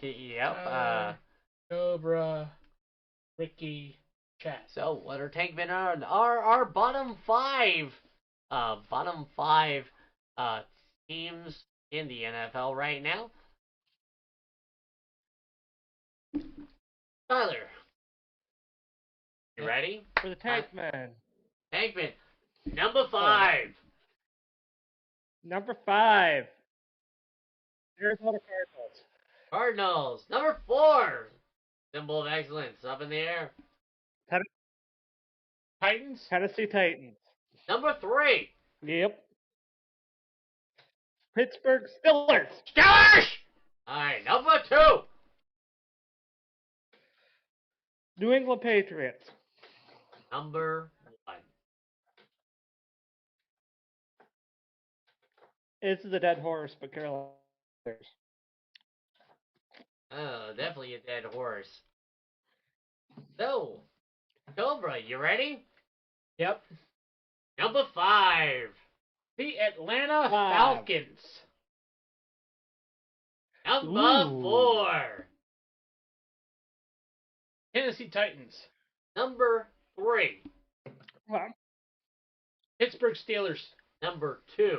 Yep. Cobra, Ricky, Chad. So, what are Tankmen on? Our bottom 5. Bottom 5 teams in the NFL right now. Tyler, you ready? For the Tankman. Tankman, number 5. Number 5. Arizona Cardinals. Cardinals. Number 4. Symbol of excellence up in the air. Titans. Tennessee Titans. Number 3. Yep. Pittsburgh Steelers. Steelers! Alright, number 2. New England Patriots. Number 1. This is a dead horse, but Carolina. definitely a dead horse. So, Cobra, you ready? Yep. Number 5. The Atlanta 5. Falcons. Number Ooh. 4. Tennessee Titans. Number 3. Well, Pittsburgh Steelers. Number 2.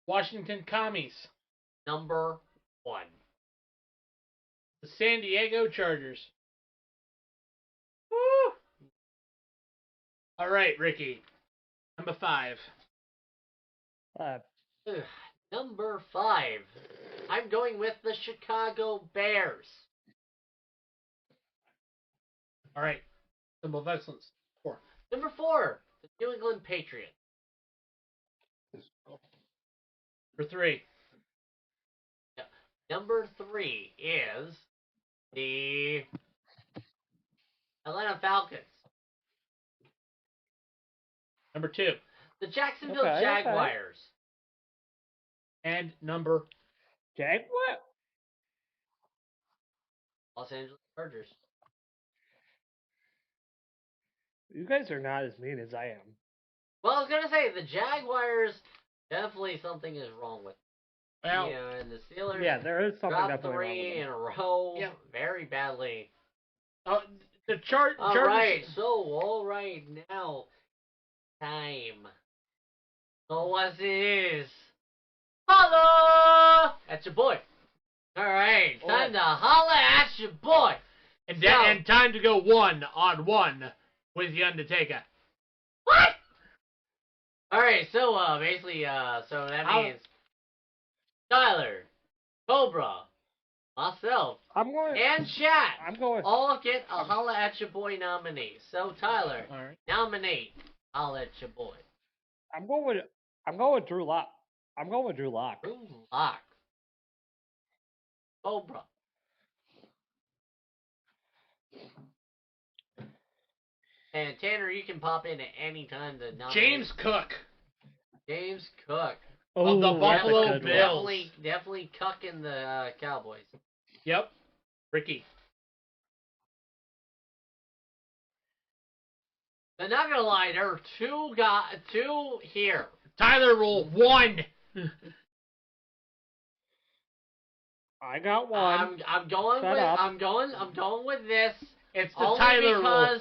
Washington Commies. Number 1. The San Diego Chargers. Woo! All right, Ricky. Number 5. uh, Ugh, number 5. I'm going with the Chicago Bears. All right. Symbol of excellence. 4. Number 4. The New England Patriots. Number 3. Number 3 is the Atlanta Falcons. Number 2. The Jacksonville Okay, Jaguars. And number Jaguar? Los Angeles Chargers. You guys are not as mean as I am. Well, I was going to say, the Jaguars, definitely something is wrong with them. well, And the Steelers Yeah, there is something dropped definitely wrong 3 with in them. a row Yeah. very badly. the Chargers. Alright, now, time. So what it is? Holla at your boy. Alright, time to holla at your boy. And, So- and time to go 1-on-1 with the Undertaker. What? Alright, so basically, so that I'll- means Tyler, Cobra, myself, I'm going. and Chat I'm going. all get a holla at your boy nominee. So Tyler, All right. nominate holla at your boy. I'm going with Drew Lock. I'm going with Drew Lock. Ooh, lock. Cobra. And Tanner, you can pop in at any time to nominate. James Cook James Cook. of the Ooh, that's a Buffalo good one. Bills. Definitely cucking the Cowboys. Yep. Ricky. I'm not gonna lie, there are two here. Tyler roll 1. I got one. I'm going Shut with up. I'm going with this. It's the Only Tyler roll. because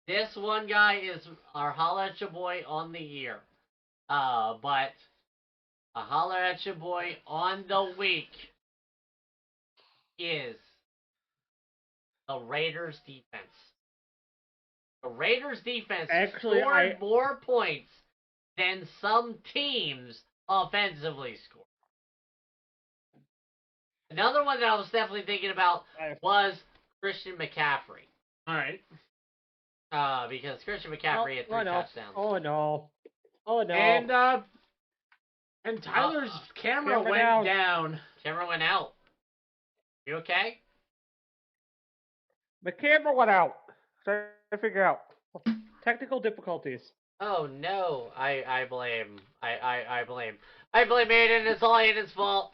this one guy is our holla at your boy on the year. But a holla at your boy on the week is the Raiders defense. The Raiders defense Actually, scored more points than some teams offensively scored. Another one that I was definitely thinking about was Christian McCaffrey. All right. Because Christian McCaffrey had 3 oh, no. touchdowns. Oh no. Oh no. And Tyler's camera camera went down. down. Camera went out. You okay? The camera went out. Trying to figure out technical difficulties. Oh no, I blame Aiden. It's all Aiden's fault.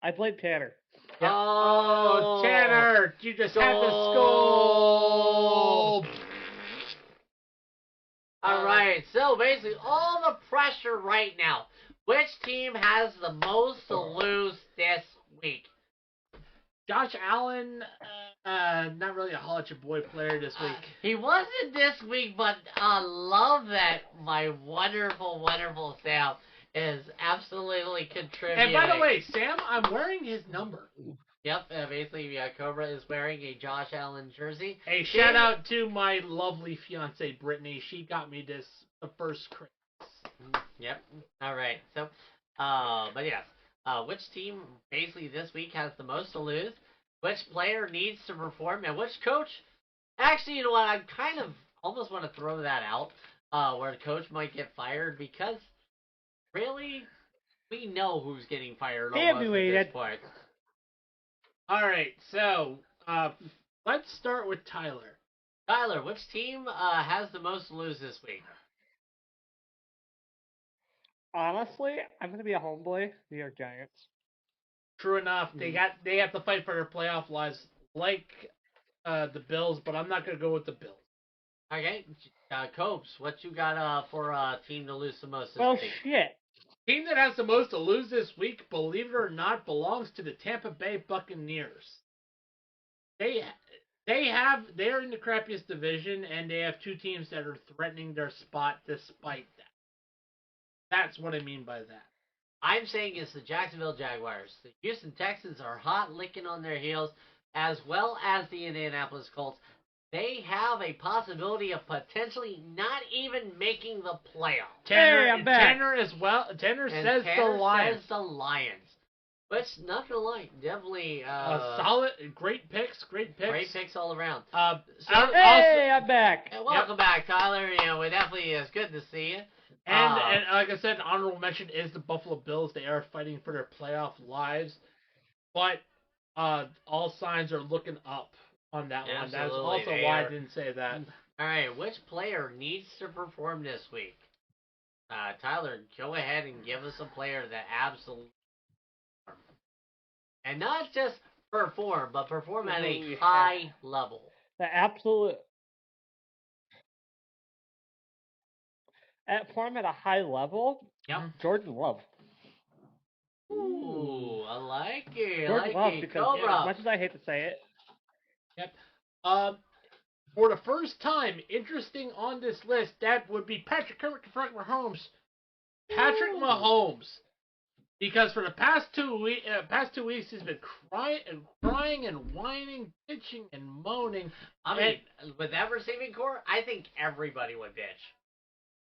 I blame Tanner. Yep. Oh, Tanner, you just had to Goal. scold. All right, so basically all the pressure right now. Which team has the most to lose this week? Josh Allen, not really a holla at your boy player this week. He wasn't this week, but I love that my wonderful, wonderful Sam is absolutely contributing. And by the way, Sam, I'm wearing his number. Yep, basically Cobra is wearing a Josh Allen jersey. A shout out to my lovely fiance Brittany. She got me this the first Christmas. Yep. All right. So, but yes, which team basically this week has the most to lose? Which player needs to perform, and which coach? Actually, you know what? I kind of almost want to throw that out, where the coach might get fired because really, we know who's getting fired Damn almost you, at this Aiden. point. All right, so let's start with Tyler. Tyler, which team has the most to lose this week? Honestly, I'm gonna be a homeboy. New York Giants. True enough, they have to fight for their playoff lives like the Bills, but I'm not gonna go with the Bills. Okay, Copes, what you got for team to lose the most this Well, week? shit. Team that has the most to lose this week, believe it or not, belongs to the Tampa Bay Buccaneers. They're in the crappiest division, and they have two teams that are threatening their spot despite that. That's what I mean by that. I'm saying it's the Jacksonville Jaguars. The Houston Texans are hot licking on their heels, as well as the Indianapolis Colts. They have a possibility of potentially not even making the playoffs. I'm back. Tanner as well. Tanner And says Tanner the Lions. says the Lions. Which, not gonna lie, definitely solid, great picks. great picks all around. I'm back. Welcome back, Tyler. You know, it definitely is good to see you. And like I said, honorable mention is the Buffalo Bills. They are fighting for their playoff lives, but all signs are looking up on that one. That's also why I didn't say that. All right, which player needs to perform this week? Tyler, go ahead and give us a player that absolutely, and not just perform, but perform at a high level. The absolute. Perform at a high level. Yep. Jordan Love. Ooh, I like it. Jordan Love, because as much as I hate to say it. Yep. For the first time, interesting on this list, that would be Patrick Mahomes. Patrick Mahomes. Because for the past 2 weeks, he's been crying and whining, bitching and moaning. I mean, with that receiving core, I think everybody would bitch.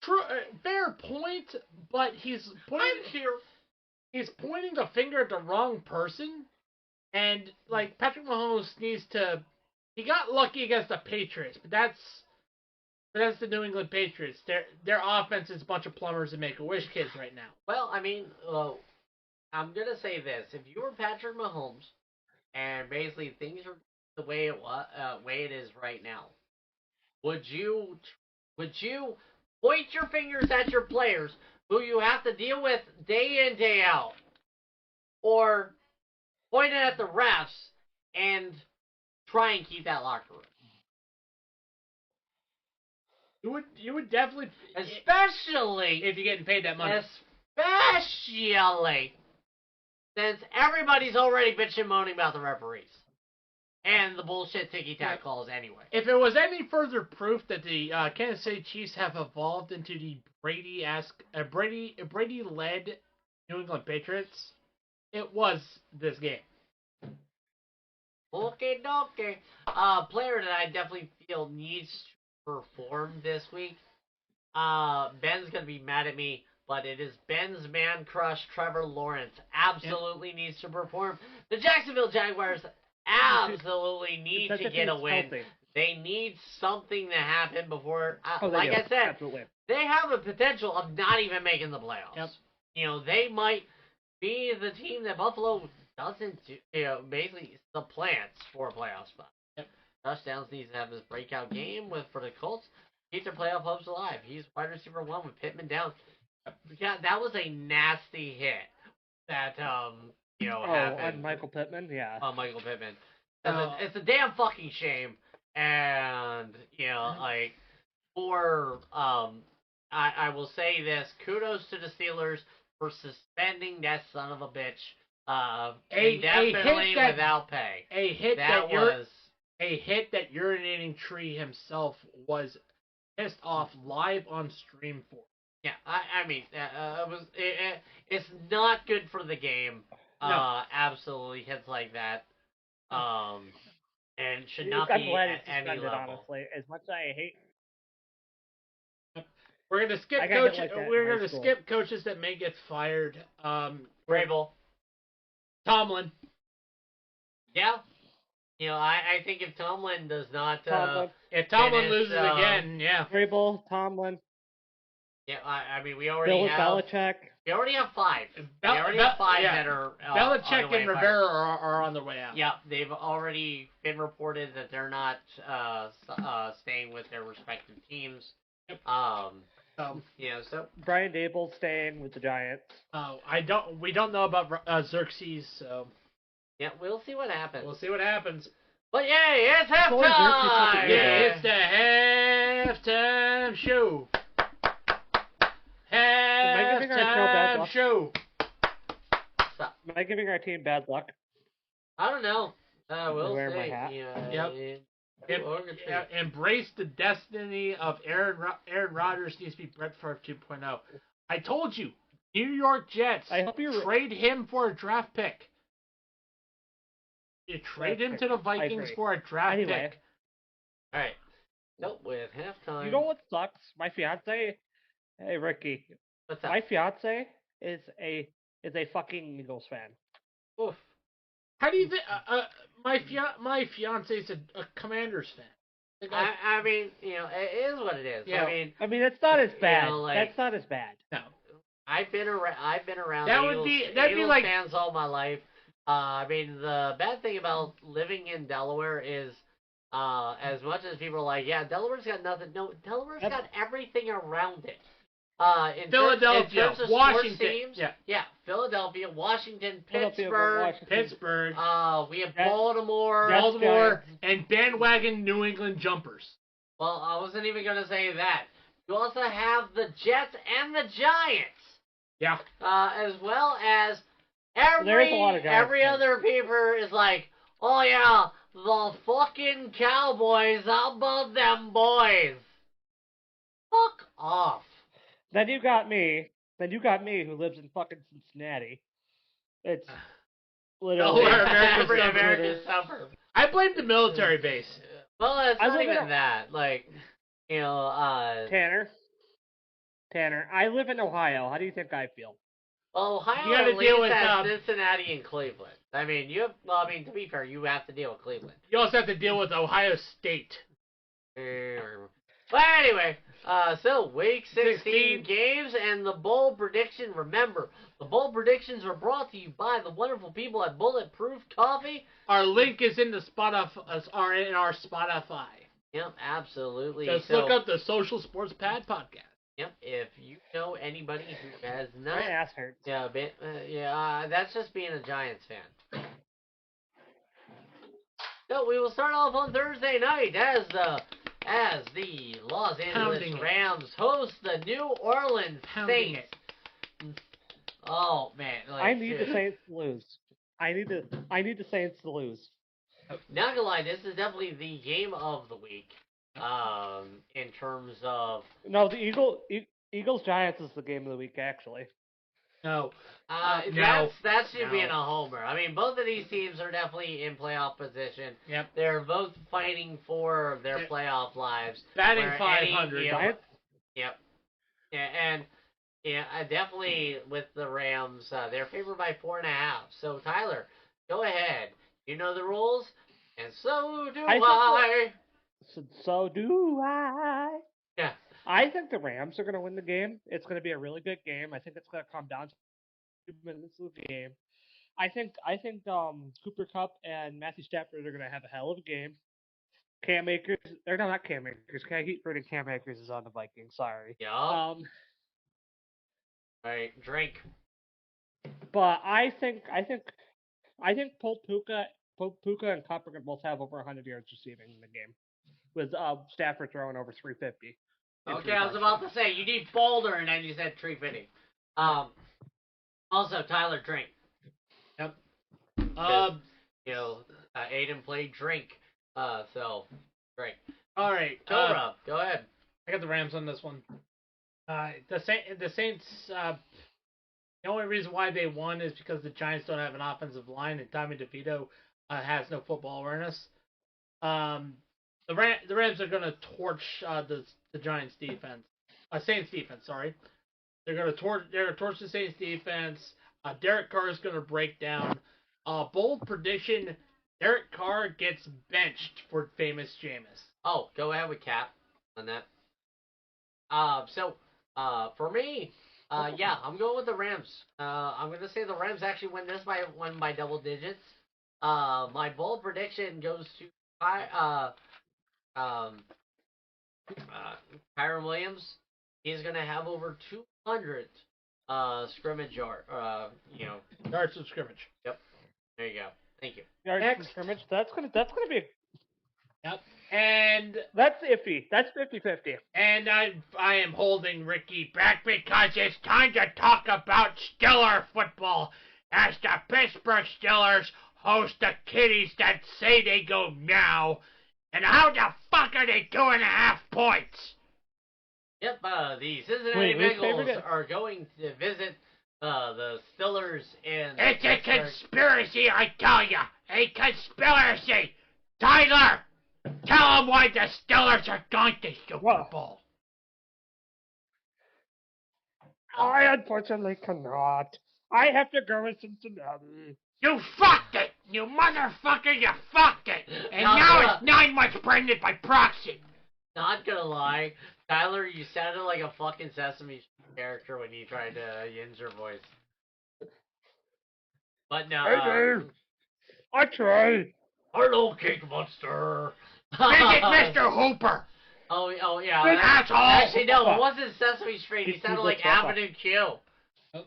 True, fair point, but he's pointing the finger at the wrong person, and like Patrick Mahomes needs to. He got lucky against the Patriots, but that's the New England Patriots. Their offense is a bunch of plumbers and Make-A-Wish kids right now. Well, I mean, I'm gonna say this: if you were Patrick Mahomes, and basically things are the way it is right now, would you point your fingers at your players who you have to deal with day in, day out, or point it at the refs and try and keep that locker room? You would definitely, especially if you're getting paid that money. Especially since everybody's already bitching and moaning about the referees and the bullshit ticky-tack calls anyway. If it was any further proof that the Kansas City Chiefs have evolved into the Brady-led New England Patriots, it was this game. Okay. Player that I definitely feel needs to perform this week. Ben's gonna be mad at me, but it is Ben's man crush, Trevor Lawrence. Absolutely needs to perform. The Jacksonville Jaguars absolutely need to get a win. Healthy. They need something to happen before. I said, absolutely. They have the potential of not even making the playoffs. Yep. You know, they might be the team that Buffalo doesn't do. You know, basically the plants for a playoff spot. Yep. Touchdowns needs to have his breakout game for the Colts. Keep their playoff hopes alive. He's wide receiver 1 with Pittman down. Yeah, that was a nasty hit. That happened. On Michael Pittman, yeah. On Michael Pittman. It's a damn fucking shame. And I will say this: kudos to the Steelers for suspending that son of a bitch indefinitely without pay. A hit that urinating Tree himself was pissed off live on stream for. Yeah, I mean, it's not good for the game. No. Absolutely, hits like that. And should not I'm be glad at it's any suspended, level. honestly. As much as I hate. We're gonna skip skip coaches that may get fired. Vrabel. Tomlin. Yeah. You know, I think if Tomlin does not if Tomlin loses again, yeah. Vrabel, Tomlin. Yeah, I mean we already have Belichick. We already have 5. We already have 5 that are Belichick and Rivera are on their way out. Yeah, they've already been reported that they're not staying with their respective teams. Yep. So Brian Dable's staying with the Giants. We don't know about Xerxes, so Yeah, we'll see what happens. We'll see what happens. But yay, it's always weird to fucking halftime! do Yeah, it's the halftime show. I giving our show bad Halftime luck? show. Stop. Am I giving our team bad luck? I don't know. We'll Wear see. my hat. Yeah. Embrace the destiny of Aaron Rodgers needs to be Brett Favre 2.0. I told you, New York Jets. I hope you trade him for a draft pick. You trade him to the Vikings for a draft pick. All right. Nope. With halftime. You know what sucks? My fiance. Hey Ricky. What's up? My fiance is a fucking Eagles fan. Oof. How do you think? My fiance is a Commanders fan. I mean, it is what it is. Yeah. I mean, it's not as bad. like- That's not as bad. No. I've been around That Eagles, would be that'd be Eagles like fans all my life. I mean, the bad thing about living in Delaware is, as much as people are like, yeah, Delaware's got nothing. No, Delaware's got everything around it. In Philadelphia, terms of Washington, sports teams, yeah, Philadelphia, Washington, Philadelphia, Pittsburgh. Pittsburgh, We have Jets- Baltimore. Baltimore, and bandwagon New England jumpers. Well, I wasn't even gonna say that. You also have the Jets and the Giants. Yeah. As well as There's a lot of Giants every fans. other paper is like, oh yeah, the fucking Cowboys, how about them boys? Fuck off. Then you got me. Who lives in fucking Cincinnati. It's literally Delaware, American suburb. I blame the military base. Well, it's I not live in even a- that. Like, Tanner. I live in Ohio. How do you think I feel? Ohio You gotta at deal least with, has Cincinnati and Cleveland. I mean, to be fair, you have to deal with Cleveland. You also have to deal with Ohio State. But anyway, so week 16 games and the bowl prediction. Remember, the bowl predictions are brought to you by the wonderful people at Bulletproof Coffee. Our link is in the in our Spotify. Yep, absolutely. Just look up the Social Sports Pad podcast. Yep, if you know anybody who has My not, ass hurts. that's just being a Giants fan. So we will start off on Thursday night as the Los Angeles Pounding it. Rams host the New Orleans Pounding Saints. Oh man, like, I need dude. the Saints to lose. I need the Saints to lose. Not gonna lie, this is definitely the game of the week. In terms of No, the Eagles Giants is the game of the week actually. No. that should be No. in a homer. I mean, both of these teams are definitely in playoff position. Yep. They're both fighting for their playoff lives. Batting where 500. Giants. Yep. Yeah, and definitely with the Rams, they're favored by 4.5. So Tyler, go ahead. You know the rules, and so do I. So do I. Yeah. I think the Rams are going to win the game. It's going to be a really good game. I think it's going to come down to 2 minutes of the game. I think Cooper Kupp and Matthew Stafford are going to have a hell of a game. Cam Akers, or no, not Cam Akers. I keep forgetting Cam Akers is on the Vikings. Sorry. Yeah. All right, drink. But I think Puka and Kupp are going to both have over 100 yards receiving in the game, with Stafford throwing over 350. Okay, I was about to say you need Boulder, and then you said 350. Also, Tyler, drink. Yep. Aiden played drink. So drink. All right. Cobra, go ahead. I got the Rams on this one. The Saints. The only reason why they won is because the Giants don't have an offensive line, and Tommy DeVito has no football awareness. The Rams are going to torch the Giants defense, Saints defense. Sorry, they're going to torch the Saints defense. Derek Carr is going to break down. Bold prediction: Derek Carr gets benched for famous Jameis. Oh, go ahead with Cap on that. For me, I'm going with the Rams. I'm going to say the Rams actually win this by double digits. My bold prediction goes to Kyron Williams. He's going to have over 200 scrimmage yards. Yards of scrimmage. Yep. There you go. Thank you. Yards from Next. scrimmage. That's gonna be. Yep. And That's iffy. That's 50-50. And I am holding Ricky back because it's time to talk about Steeler football as the Pittsburgh Steelers host the kitties that say they go meow. And how the fuck are they 2.5 points? Yep, the Cincinnati Wait, whose favorite Bengals is- are going to visit the Steelers in It's a Pittsburgh. conspiracy, I tell ya. A conspiracy. Tyler, tell them why the Steelers are going to Super What? Bowl. I unfortunately cannot. I have to go with Cincinnati. You fucked it! You motherfucker, you fucked it! And Not now gonna- it's 9 months pregnant by proxy! Not gonna lie, Tyler, you sounded like a fucking Sesame Street character when you tried to use your voice. But no, Hey, Dave. I try. hello, Cake Monster. Visit Mr. Hooper! Oh yeah. Big asshole! Actually, no, it wasn't Sesame Street. He He's sounded Google like Papa. Avenue Q. Oh.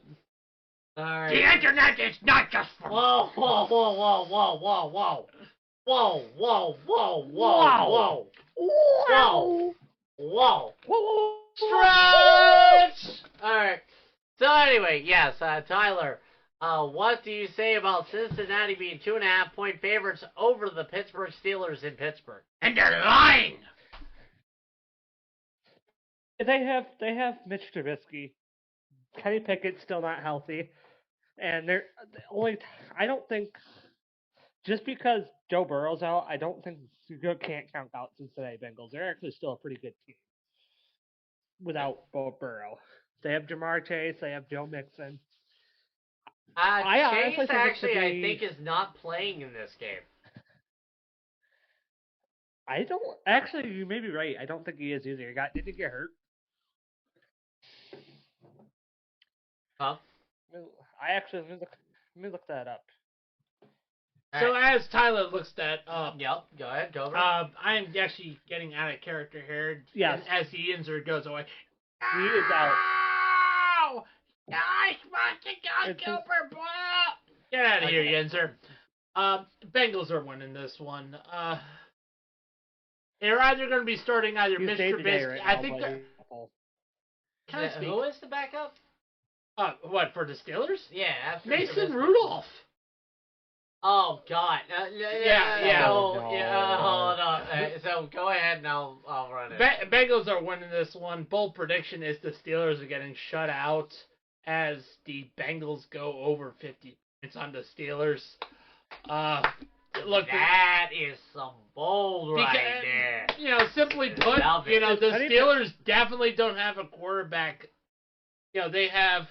Alright. The internet is not just for... Whoa, whoa, whoa, whoa, whoa, whoa, whoa. Whoa, whoa, whoa, whoa, Wow. whoa. Whoa. Whoa. Stretch! Alright. So anyway, yes, Tyler, what do you say about Cincinnati being 2.5 point favorites over the Pittsburgh Steelers in Pittsburgh? And they're lying! They have Mitch Trubisky. Kenny Pickett's still not healthy, and they're only. I don't think just because Joe Burrow's out, I don't think you can't count out Cincinnati Bengals. They're actually still a pretty good team without Burrow. They have Jamar Chase. They have Joe Mixon. I honestly Chase think it actually, could I be- think, is not playing in this game. I don't actually. You may be right. I don't think he is either. Did he get hurt? Huh? I actually let me look that up. So as Tyler looks that up, Yep, go ahead, go over. I am actually getting out of character here. Yes. As the insert goes away. He is out. Ow! I fucking got It's just- Cooper Bowl! Get out of here, Okay. Yenzer. Bengals are winning this one. They're either going to be starting either He's Mr. day-to-day Trubisky. right I now, think but they're he's awful. kind of Who is the backup? what for the Steelers? Yeah, after Mason Trubisky. Rudolph. Oh God. Yeah. So, Oh, yeah. no. Hold on. So go ahead and I'll run it. Bengals are winning this one. Bold prediction is the Steelers are getting shut out as the Bengals go over 50 points on the Steelers. Look, That is some bold right Because- there. you know, simply put, Love it. you know, the How do you Steelers definitely don't have a quarterback. You know, they have,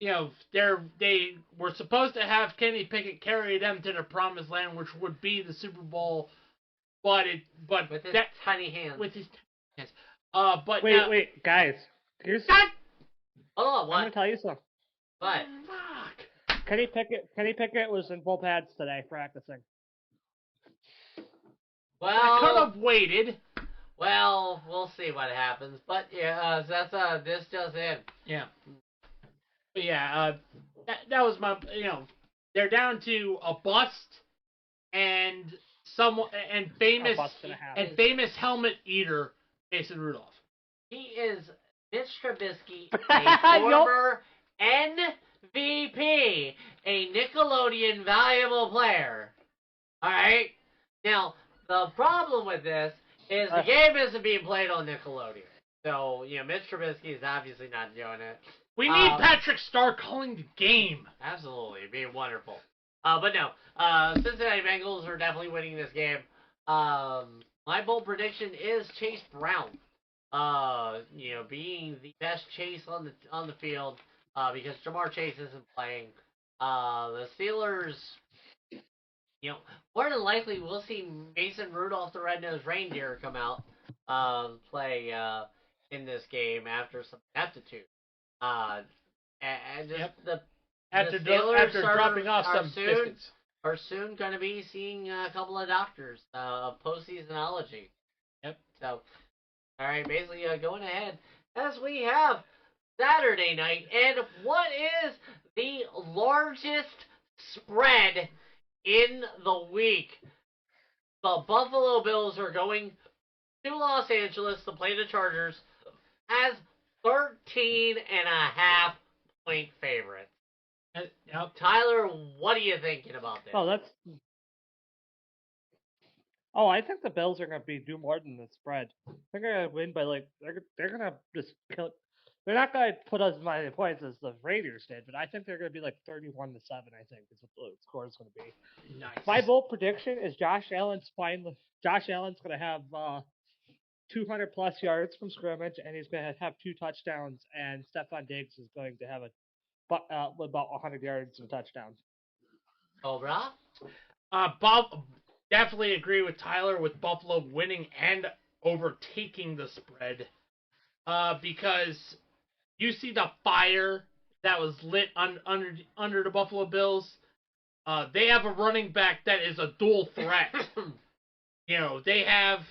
you know, they were supposed to have Kenny Pickett carry them to the promised land, which would be the Super Bowl, but With his that tiny hands. with his hands. But Wait, now, wait, guys. Here's God, Hold on, I'm gonna what? tell you something. What? fuck. Kenny Pickett was in full pads today practicing. I could Well, have waited. we'll see what happens. But yeah, this just in. Yeah. But yeah, that was my, you know, they're down to a bust and famous A bust and a half. and famous helmet eater Mason Rudolph. He is Mitch Trubisky, a former MVP, a Nickelodeon valuable player. Alright? Now, the problem with this is the game isn't being played on Nickelodeon. So, you know, Mitch Trubisky is obviously not doing it. We need Um, Patrick Starr calling the game. Absolutely, it'd be wonderful. But no, Cincinnati Bengals are definitely winning this game. My bold prediction is Chase Brown. You know, being the best chase on the field, because Jamar Chase isn't playing. The Steelers, you know, more than likely we'll see Mason Rudolph the Red-Nosed Reindeer come out, play in this game after some aptitude. And just Yep. the After Steelers dropping off are some soon, biscuits. are soon going to be seeing a couple of doctors of postseasonology. Yep. So, all right, basically going ahead as we have Saturday night, and what is the largest spread in the week. The Buffalo Bills are going to Los Angeles to play the Chargers as 13.5-point favorites. Yep. Tyler, what are you thinking about this? I think the Bills are gonna do more than the spread. They're gonna win by they're gonna just kill. They're not gonna put as many points as the Raiders did, but I think they're gonna be like 31-7. I think is what the score is gonna be. Nice. My bold prediction is Josh Allen's gonna have 200 plus yards from scrimmage, and he's gonna have 2 touchdowns, and Stephon Diggs is going to have about 100 yards and touchdowns. Cobra? Bob, definitely agree with Tyler with Buffalo winning and overtaking the spread. Because you see the fire that was lit under the Buffalo Bills. They have a running back that is a dual threat. They have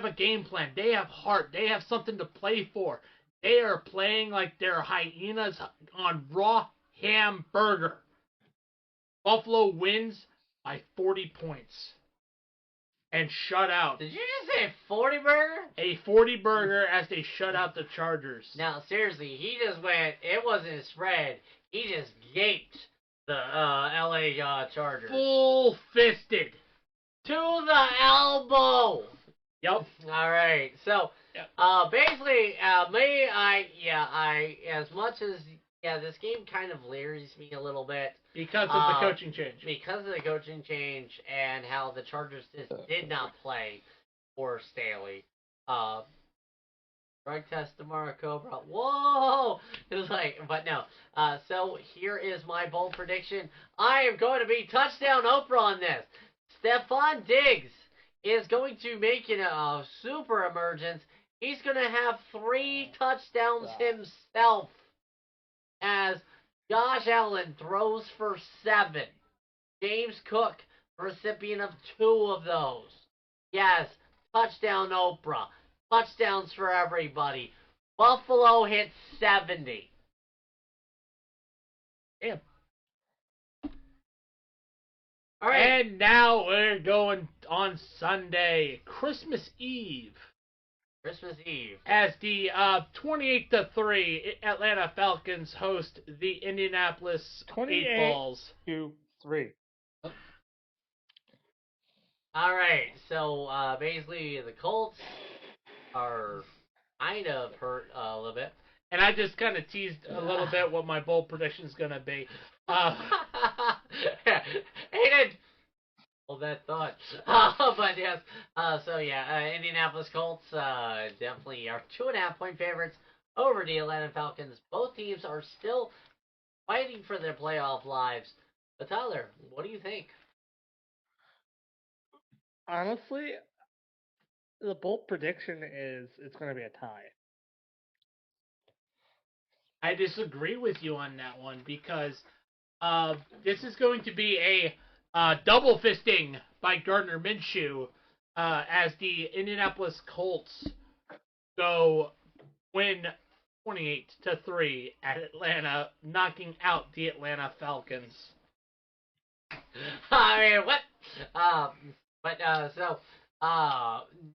a game plan. They have heart. They have something to play for. They are playing like they're hyenas on raw hamburger. Buffalo wins by 40 points. And shut out. Did you just say 40 burger? A 40 burger as they shut out the Chargers. Now, seriously, he just went, it wasn't a spread. He just gaped the LA Chargers. Full fisted. To the elbow. Yep. All right. So, basically, as much as, this game kind of leers me a little bit. Because of the coaching change. Because of the coaching change and how the Chargers just did not play for Staley. Drug test tomorrow, Cobra. Whoa! It was like, but no. So here is my bold prediction. I am going to be touchdown Oprah on this. Stephon Diggs is going to make it a super emergence. He's going to have 3 touchdowns himself as Josh Allen throws for 7. James Cook, recipient of 2 of those. Yes, touchdown Oprah. Touchdowns for everybody. Buffalo hit 70. Damn. All right. And now we're going on Sunday, Christmas Eve. Christmas Eve. As the 28-3 Atlanta Falcons host the Indianapolis 8-Balls. 28-3. All right. So basically, the Colts are kind of hurt a little bit. And I just kind of teased a little bit what my bold prediction is going to be. Aiden! Hold that thought. But yes, Indianapolis Colts definitely are 2.5-point favorites over the Atlanta Falcons. Both teams are still fighting for their playoff lives. But Tyler, what do you think? Honestly, the bold prediction is it's going to be a tie. I disagree with you on that one because this is going to be a double fisting by Gardner Minshew as the Indianapolis Colts win 28-3 at Atlanta, knocking out the Atlanta Falcons. I mean, what?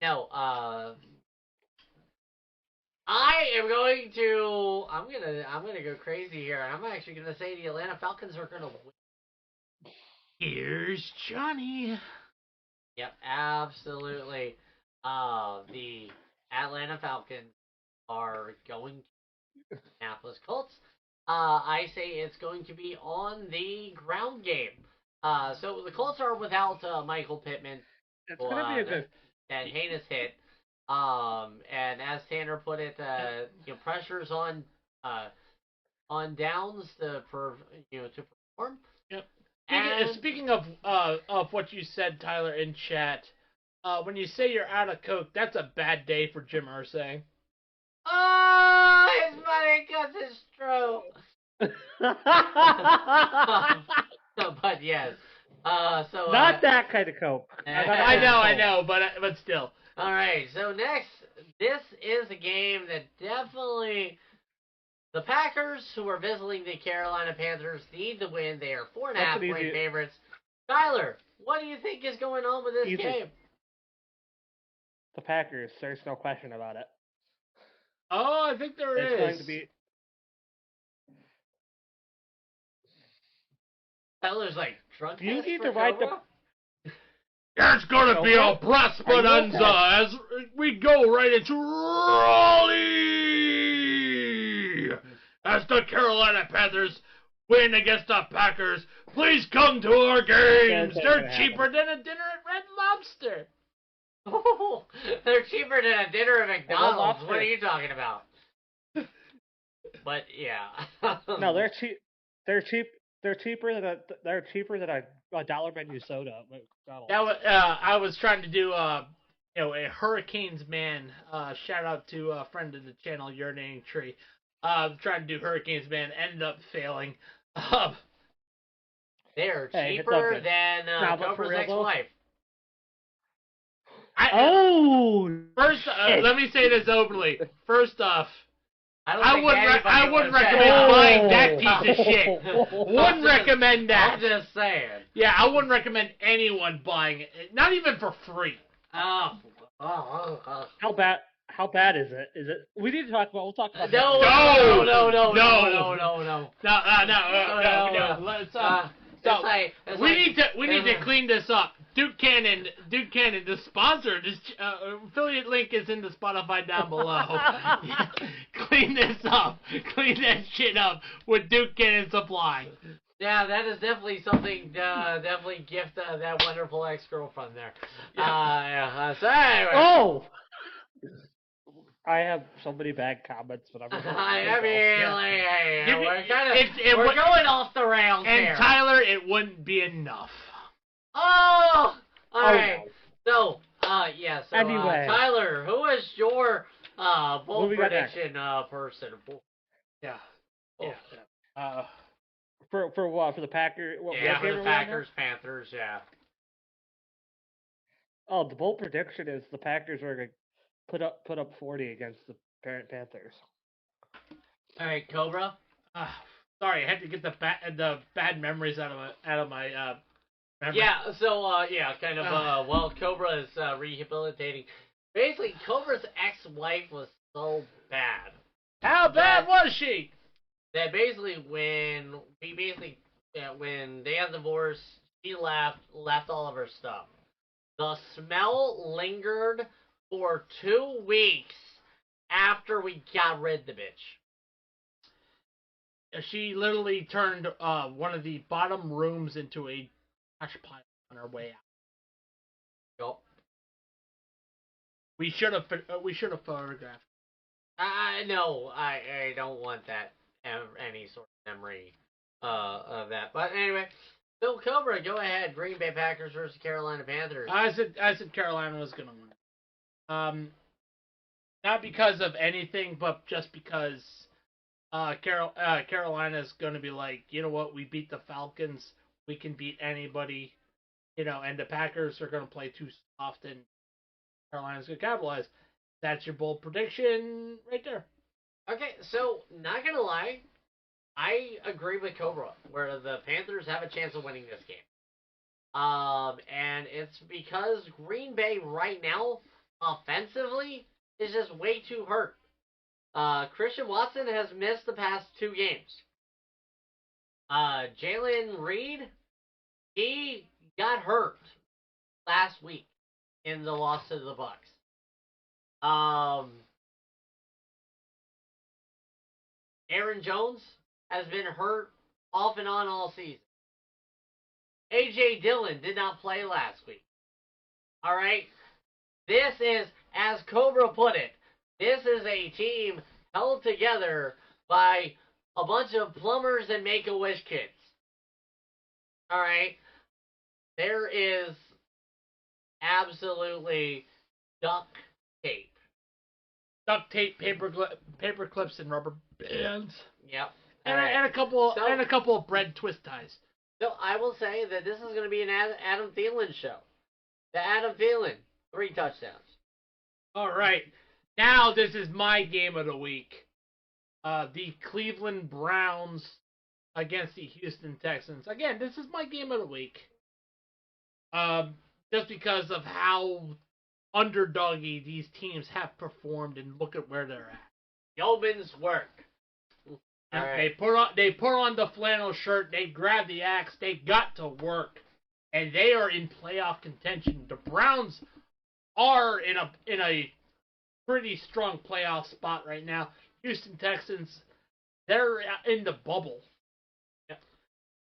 No. I'm gonna go crazy here, and I'm actually gonna say the Atlanta Falcons are gonna win. Here's Johnny. Yep, absolutely. The Atlanta Falcons are going to Indianapolis Colts. I say it's going to be on the ground game. So the Colts are without Michael Pittman. It's going to be a good... That heinous hit. And as Tanner put it, pressures on downs to perform. Yep. And speaking of what you said, Tyler, in chat, when you say you're out of Coke, that's a bad day for Jim Irsay. Oh, it's funny because it's true. But yes. Not that kind of Coke. I know, but still. All right, so next, this is a game that definitely The Packers, who are visiting the Carolina Panthers, need to win. They are 4.5 point favorites. Tyler, what do you think is going on with this game? The Packers, there's no question about it. Oh, I think there is. It's going to be. Tyler's like, drug You test need for to write Cobra? There's gonna be a breast bonanza as we go right into Raleigh as the Carolina Panthers win against the Packers. Please come to our games. They're cheaper than a dinner at Red Lobster. Oh, they're cheaper than a dinner at McDonald's. What are you talking about? But yeah. No, they're cheap. They're cheap. They're cheaper than a dollar menu soda. At McDonald's. That I was trying to do a Hurricanes man. Shout out to a friend of the channel, Urinating Tree. Trying to do Hurricanes man, ended up failing. They're cheaper than Cobra's ex-wife. First, let me say this openly. First off, I wouldn't recommend buying that piece of shit. Wouldn't recommend that. I'm just saying. Yeah, I wouldn't recommend anyone buying it. Not even for free. Oh. How bad is it? Is it? We need to talk about. We'll talk about. No. Let's we need to clean this up. Duke Cannon, the sponsor. This affiliate link is in the Spotify down below. Clean this up. Clean that shit up with Duke Cannon Supply. Yeah, that is definitely something. Definitely gift that wonderful ex-girlfriend there. Yeah. So anyway. Oh. I have so many bad comments, but I'm. We're going off the rails and here. And Tyler, it wouldn't be enough. Oh, all right. No. So, yeah. So, anyway, Tyler, who is your bold prediction person? Yeah. Oh. Yeah. For what? For the Packers? For the Packers, Panthers. Yeah. Oh, the bold prediction is the Packers are going to put up 40 against the Panthers. All right, Cobra. Sorry, I had to get the bad memories out of my memory. Yeah. So kind of. While Cobra is rehabilitating, basically Cobra's ex-wife was so bad. How bad was she? That basically when they had divorced, she left all of her stuff. The smell lingered for 2 weeks after we got rid of the bitch. She literally turned one of the bottom rooms into a trash pile on her way out. Yup. We should have photographed. No, I don't want that any sort of memory of that. But anyway, so Cobra, go ahead. Green Bay Packers versus Carolina Panthers. I said Carolina was gonna win. Not because of anything, but just because Carolina's gonna be like, you know what, we beat the Falcons, we can beat anybody, and the Packers are gonna play too soft, and Carolina's gonna capitalize. That's your bold prediction right there. Okay, so not gonna lie, I agree with Cobra, where the Panthers have a chance of winning this game. And it's because Green Bay right now, offensively, is just way too hurt. Christian Watson has missed the past 2 games. Jalen Reed, he got hurt last week in the loss to the Bucks. Aaron Jones has been hurt off and on all season. A.J. Dillon did not play last week. All right? This is, as Cobra put it, this is a team held together by a bunch of plumbers and Make-A-Wish kids. All right? There is absolutely duct tape. Duct tape, paper clips, and rubber bands. Yep. And a couple of bread twist ties. So I will say that this is going to be an Adam Thielen show. The Adam Thielen, 3 touchdowns. All right. Now this is my game of the week. the Cleveland Browns against the Houston Texans. Again, this is my game of the week. Just because of how underdoggy these teams have performed, and look at where they're at. Yeoman's work. And All right. they put on the flannel shirt, they grab the axe, they got to work, and they are in playoff contention. The Browns are in a pretty strong playoff spot right now. Houston Texans, they're in the bubble.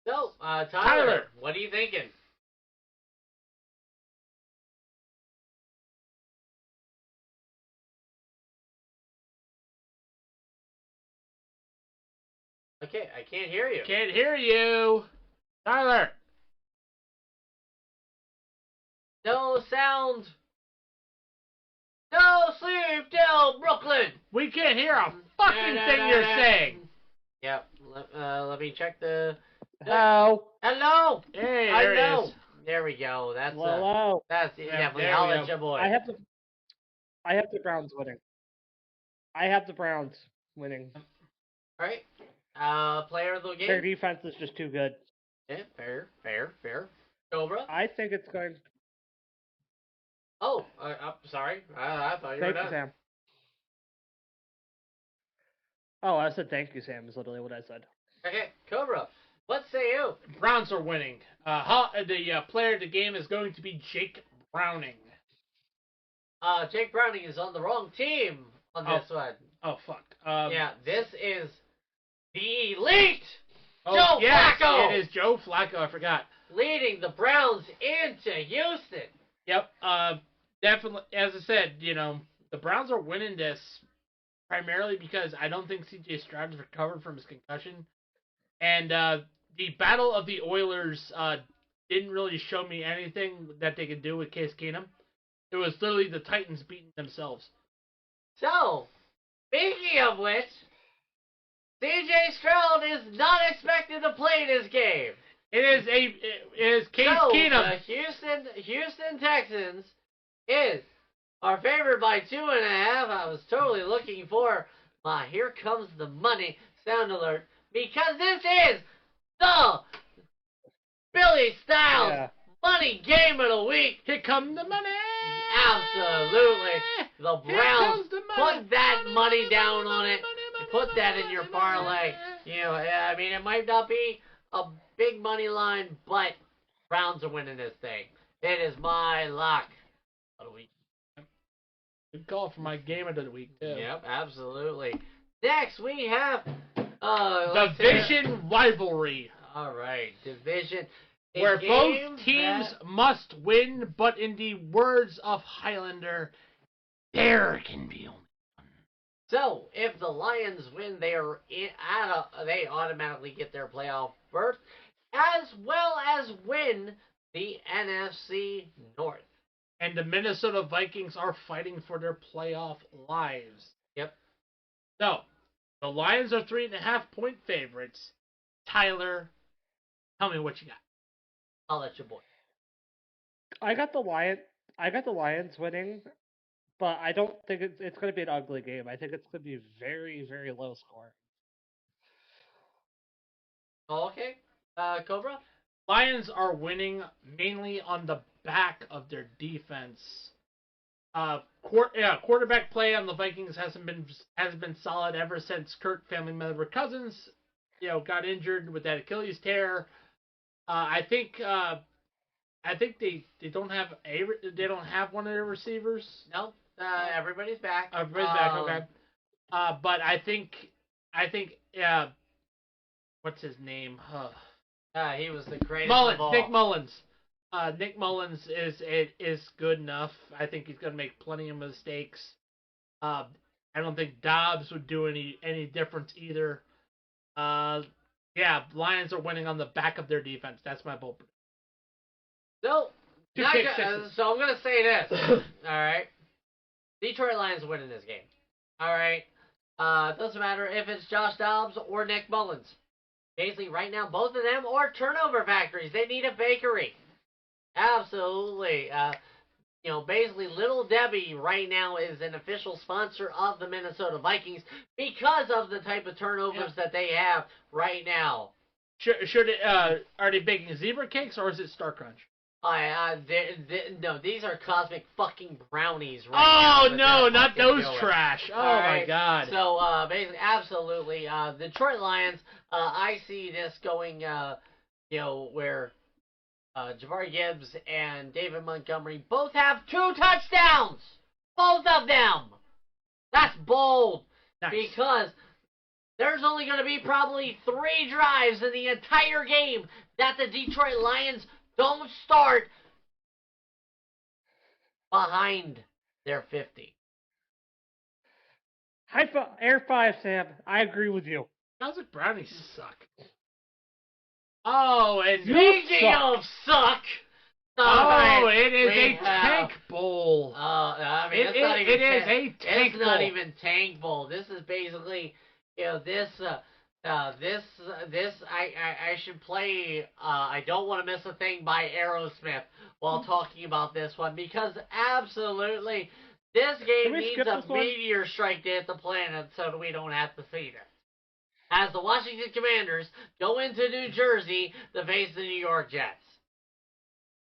So, Tyler, what are you thinking? Okay, I can't hear you. Can't hear you, Tyler. No sound. No sleep till Brooklyn. We can't hear a fucking thing you're saying. Yep. Let me check the. Hello. Hello. Hey, I there know. it is. There we go. That's Hello. that's Yeah, definitely there we I'll go. let you boy. I have the Browns winning. I have the Browns winning. All right. Player of the Their game. defense is just too good. Yeah, fair. Cobra. I think it's going. Oh, sorry. I thought you were Thank you, done. Sam. Oh, I said thank you, Sam. Is literally what I said. Okay, Cobra. What say you? Browns are winning. The player of the game is going to be Jake Browning. Jake Browning is on the wrong team on this one. Oh fuck. Yeah, this is the elite Oh, Joe yes, Flacco. It is Joe Flacco. I forgot. leading the Browns into Houston. Yep. Definitely. As I said, the Browns are winning this primarily because I don't think C.J. Stroud has recovered from his concussion, and the Battle of the Oilers didn't really show me anything that they could do with Case Keenum. It was literally the Titans beating themselves. So, speaking of which, C.J. Stroud is not expected to play this game. It is Case Keenum. The Houston Texans are favored by 2.5. I was totally looking for my "Here Comes the Money" sound alert because this is the Billy Styles Money Game of the Week. Here come the money. Absolutely, the Browns the money. put that money down on it. Put that in your parlay. I mean, it might not be a big money line, but Browns are winning this thing. It is my lock of the week. Good call for my game of the week too. Yep, absolutely. Next, we have Division rivalry. All right, division. A Where game both teams that- must win, but in the words of Highlander, there can be only one. So, if the Lions win, they automatically get their playoff berth, as well as win the NFC North. And the Minnesota Vikings are fighting for their playoff lives. Yep. So, the Lions are 3.5-point favorites. Tyler, tell me what you got. I'll let you boy. I got the Lions winning, but I don't think it's going to be an ugly game. I think it's going to be very, very low score. Okay. Cobra? Lions are winning mainly on the back of their defense. Quarterback play on the Vikings hasn't been solid ever since Kurt family member Cousins, got injured with that Achilles tear. I think they don't have one of their receivers. No. Everybody's back. Everybody's back. Okay. But I think what's his name? He was the greatest of all. Nick Mullins. Nick Mullins is good enough. I think he's gonna make plenty of mistakes. I don't think Dobbs would do any difference either. Lions are winning on the back of their defense. That's my bold prediction. So, So I'm gonna say this. All right. Detroit Lions are winning this game. All right. It doesn't matter if it's Josh Dobbs or Nick Mullins. Basically, right now, both of them are turnover factories. They need a bakery. Absolutely. basically Little Debbie right now is an official sponsor of the Minnesota Vikings because of the type of turnovers that they have right now. Should it, are they baking zebra cakes or is it Star Crunch? No, these are cosmic fucking brownies right now. Oh, no, not those trash. Oh, right. my God. So, basically, absolutely, Detroit Lions, I see this going, where Ja'Marr Gibbs and David Montgomery both have 2 touchdowns! Both of them! That's bold! Nice. Because there's only going to be probably 3 drives in the entire game that the Detroit Lions don't start behind their 50. Air 5, Sam. I agree with you. Cosmic brownies suck. Oh, and Speaking of suck, it is a tank bowl. I mean, it is a tank bowl. It's not even tank bowl. This is basically, this I should play. I don't want to miss a thing by Aerosmith while talking about this one because absolutely this game needs a meteor strike to hit the planet so we don't have to see this. As the Washington Commanders go into New Jersey to face the New York Jets.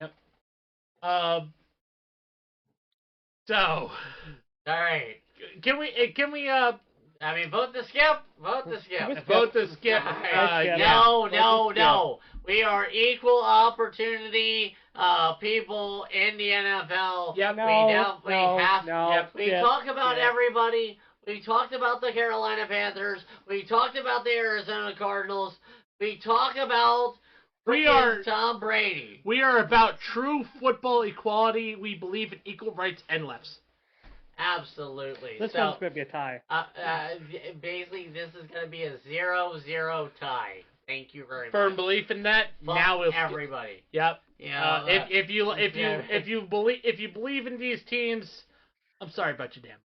Yep. So. All right. Can we? I mean, vote to skip. Vote to skip. Vote to skip. No. We are equal opportunity people in the NFL. Yeah, we talk about everybody. We talked about the Carolina Panthers. We talked about the Arizona Cardinals. We talk about Tom Brady. We are about true football equality. We believe in equal rights and lefts. Absolutely. This one's going to be a tie. Basically, this is going to be a 0-0 tie. Thank you very much. Firm belief in that. Fuck now we'll everybody. Yep. If you believe in these teams, I'm sorry about you, Dan.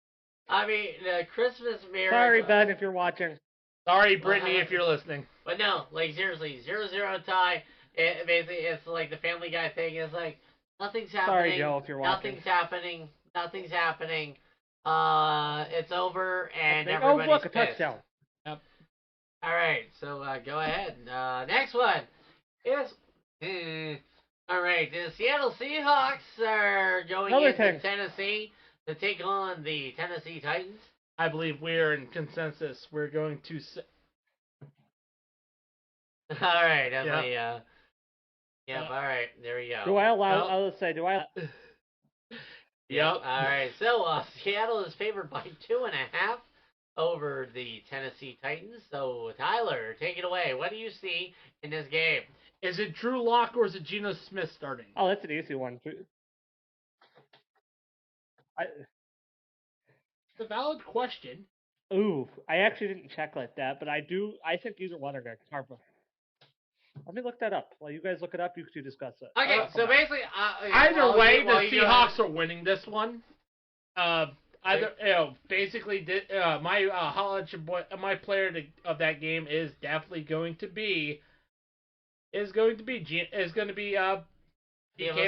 I mean, the Christmas miracle. Sorry, Ben, if you're watching. Sorry, Brittany, if you're listening. But no, like seriously, 0-0 tie. Basically, it's like the Family Guy thing. It's like nothing's happening. Sorry, Joe, if you're watching. Nothing's happening. It's over, and everybody's look, a pissed. touchdown. Yep. All right, so go ahead. Next one is. All right, the Seattle Seahawks are going into Tennessee to take on the Tennessee Titans. I believe we're in consensus. We're going to. All right, definitely. All right, there we go. Do I allow? I would say, do I? Yep. All right, so Seattle is favored by 2.5 over the Tennessee Titans. So Tyler, take it away. What do you see in this game? Is it Drew Lock or is it Geno Smith starting? Oh, that's an easy one. It's a valid question. Ooh, I actually didn't check like that, but I do. I think either one are going to carve. Let me look that up. While you guys look it up, you two discuss it. Okay, so basically, either way, the Seahawks are winning this one. Basically, my player of that game is definitely going to be DK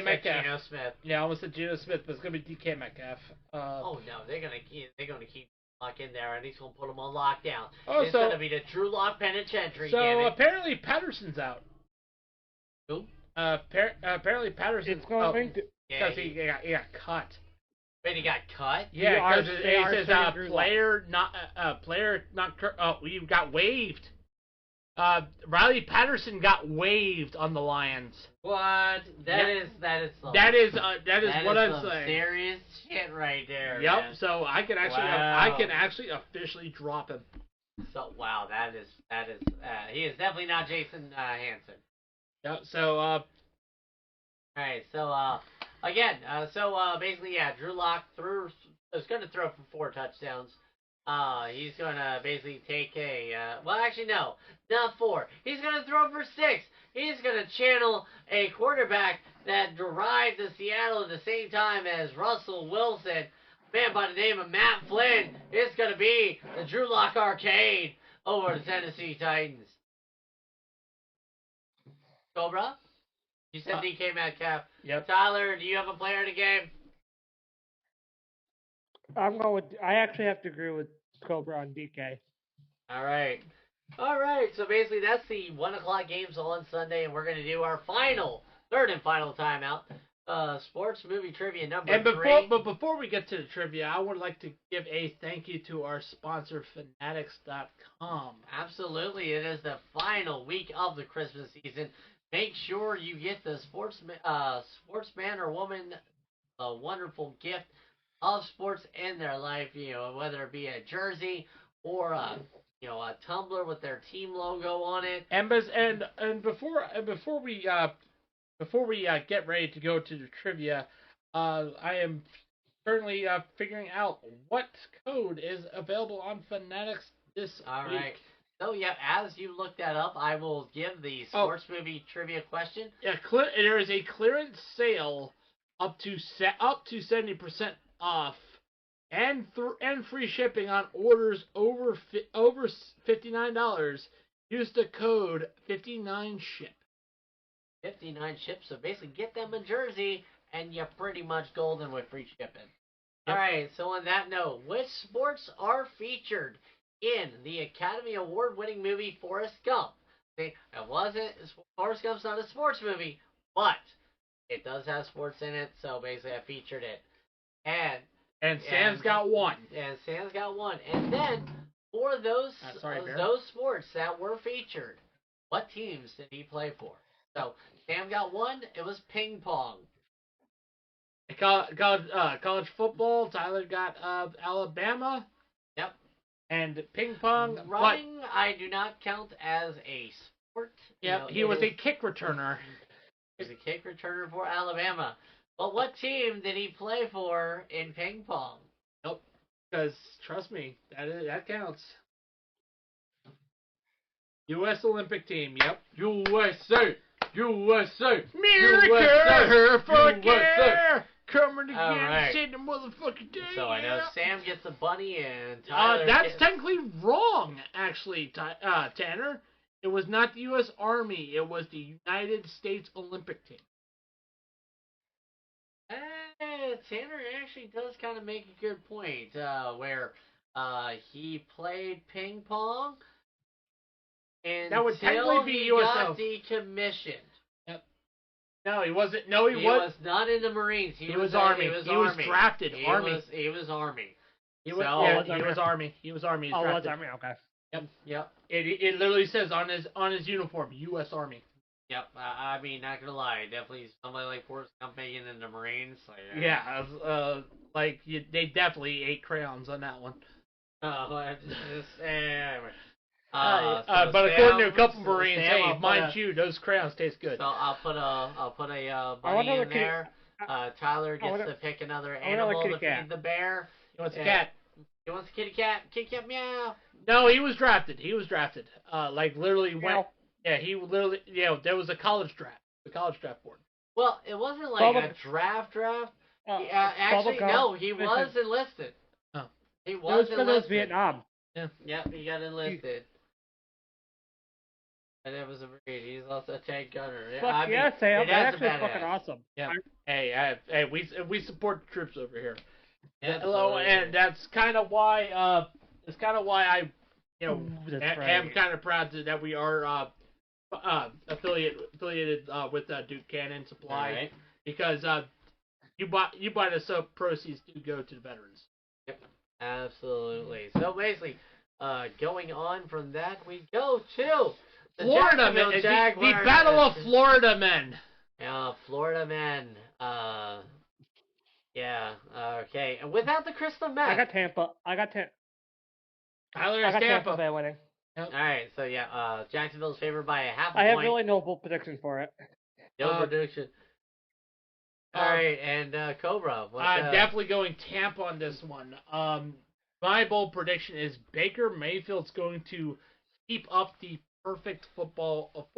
Metcalf. Geno Smith. Yeah, I almost said Geno Smith, but it's going to be DK Metcalf. Oh no, they're going to keep Lock in there, and he's going to put them on lockdown. Oh, it's going to be the Drew Lock penitentiary. So apparently Patterson's out. Who? Apparently Patterson's it's going because he got cut. Wait, he got cut? Yeah, because it says player not. You got waived. Riley Patterson got waived on the Lions. What? That is what I'm saying. Serious shit right there. Yep. Man. So I can actually officially drop him. So wow, that is he is definitely not Jason Hansen. Yep. So all right. So basically, yeah, Drew Lock is going to throw for 4 touchdowns. He's going to basically take no, not 4. He's going to throw for 6. He's going to channel a quarterback that derived to Seattle at the same time as Russell Wilson. Man by the name of Matt Flynn. It's going to be the Drew Lock Arcade over the Tennessee Titans. Cobra? You said DK Metcalf. Yep. Tyler, do you have a player in the game? I actually have to agree with Cobra on DK. All right. All right. So basically, that's the 1 o'clock games on Sunday, and we're going to do our third and final timeout. Sports movie trivia number And three. before we get to the trivia, I would like to give a thank you to our sponsor, Fanatics.com. Absolutely, it is the final week of the Christmas season. Make sure you get the sportsman or woman a wonderful gift of sports in their life. Whether it be a jersey or a tumbler with their team logo on it. And before we get ready to go to the trivia, I am currently figuring out what code is available on Fanatics this All week. right. So yeah, as you look that up, I will give the sports movie trivia question. Yeah, there is a clearance sale up to 70% off, and free shipping on orders over $59. Use the code 59SHIP. 59 ships. So basically, get them a jersey, and you're pretty much golden with free shipping. Yep. All right. So on that note, which sports are featured in the Academy Award-winning movie Forrest Gump? See, Forrest Gump's not a sports movie, but it does have sports in it. So basically, I featured it. And Sam's got one. And Sam's got one. And then for those sports that were featured, what teams did he play for? So Sam got one. It was ping pong. College football. Tyler got Alabama. Yep. And ping pong. Running, I do not count as a sport. Yep. He was a kick returner. He was a kick returner for Alabama. But what team did he play for in ping pong? Nope. Because trust me, that counts. U.S. Olympic team. Yep. USA. America, USA. fuck yeah! Coming again, save the motherfucking day. So I know Sam gets a bunny and Tyler. That's technically wrong, actually, Tanner. It was not the U.S. Army. It was the United States Olympic team. Tanner actually does kind of make a good point, where he played ping pong and that would technically be U.S. got decommissioned. Yep. No, he wasn't. No, he was not in the Marines. He was Army. He was drafted. Army. He was Army. He was Army. He's was Army. Okay. Yep. It literally says on his uniform, U.S. Army. Yep. I mean, not gonna lie, definitely somebody like Forrest Gump being in the Marines. They definitely ate crayons on that one. Anyway. But according to a couple Marines, mind you, those crayons taste good. So I'll put a bunny in there. Tyler gets to pick another animal to feed the bear. He wants a cat. He wants a kitty cat. Kitty cat meow. No, he was drafted. Literally went. Yeah, he literally. Yeah, there was a college draft. The college draft board. Well, it wasn't like a draft. Actually, no, he was enlisted. Oh. He was enlisted. It was Vietnam. Yeah. Yep, he got enlisted. And it was a Marine. He's also a tank gunner. Sam. That's actually fucking awesome. Yeah. Hey, we support the troops over here. Yeah, hello, and that's kind of why I am kind of proud that we are affiliated with Duke Cannon Supply, right. Because you buy the sub proceeds do go to the veterans. Yep, absolutely. So basically, going on from that, we go to the Florida men, the Battle of Florida Men. Yeah, Florida Men. Yeah. Okay. And without the crystal meth. I got Tampa. Tyler has Tampa. Bay winning. Yep. All right. So yeah, Jacksonville's favored by a half a point. I have really no bold prediction for it. No prediction. All right, and Cobra. I'm definitely going Tampa on this one. My bold prediction is Baker Mayfield's going to keep up the perfect football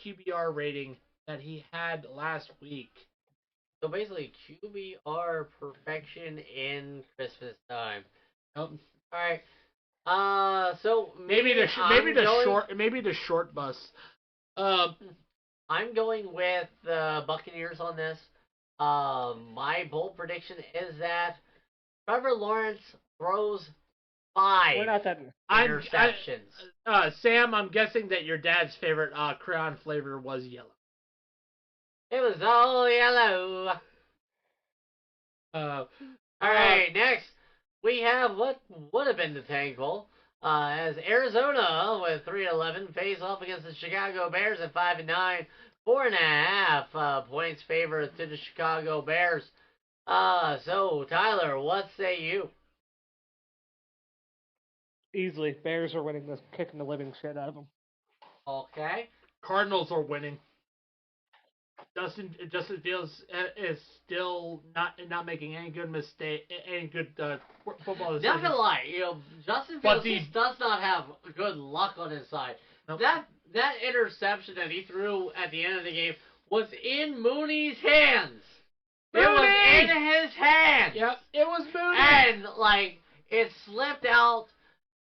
QBR rating that he had last week. So basically, QBR perfection in Christmas time. Oh. All right. So maybe the short bus. I'm going with the Buccaneers on this. My bold prediction is that Trevor Lawrence throws 5 We're not that. interceptions. Sam, I'm guessing that your dad's favorite crayon flavor was yellow. It was all yellow. Uh, All right, next we have what would have been the Tank Bowl. As Arizona with 3-11 face off against the Chicago Bears at 5-9, 4.5 points favor to the Chicago Bears. So Tyler, what say you? Easily, Bears are winning this, kicking the living shit out of them. Okay. Cardinals are winning. Justin Fields is still not making any good football decisions. Not gonna lie, Justin Fields just does not have good luck on his side. Nope. That interception that he threw at the end of the game was in Mooney's hands. It was in his hands. Yep, it was Mooney. And it slipped out.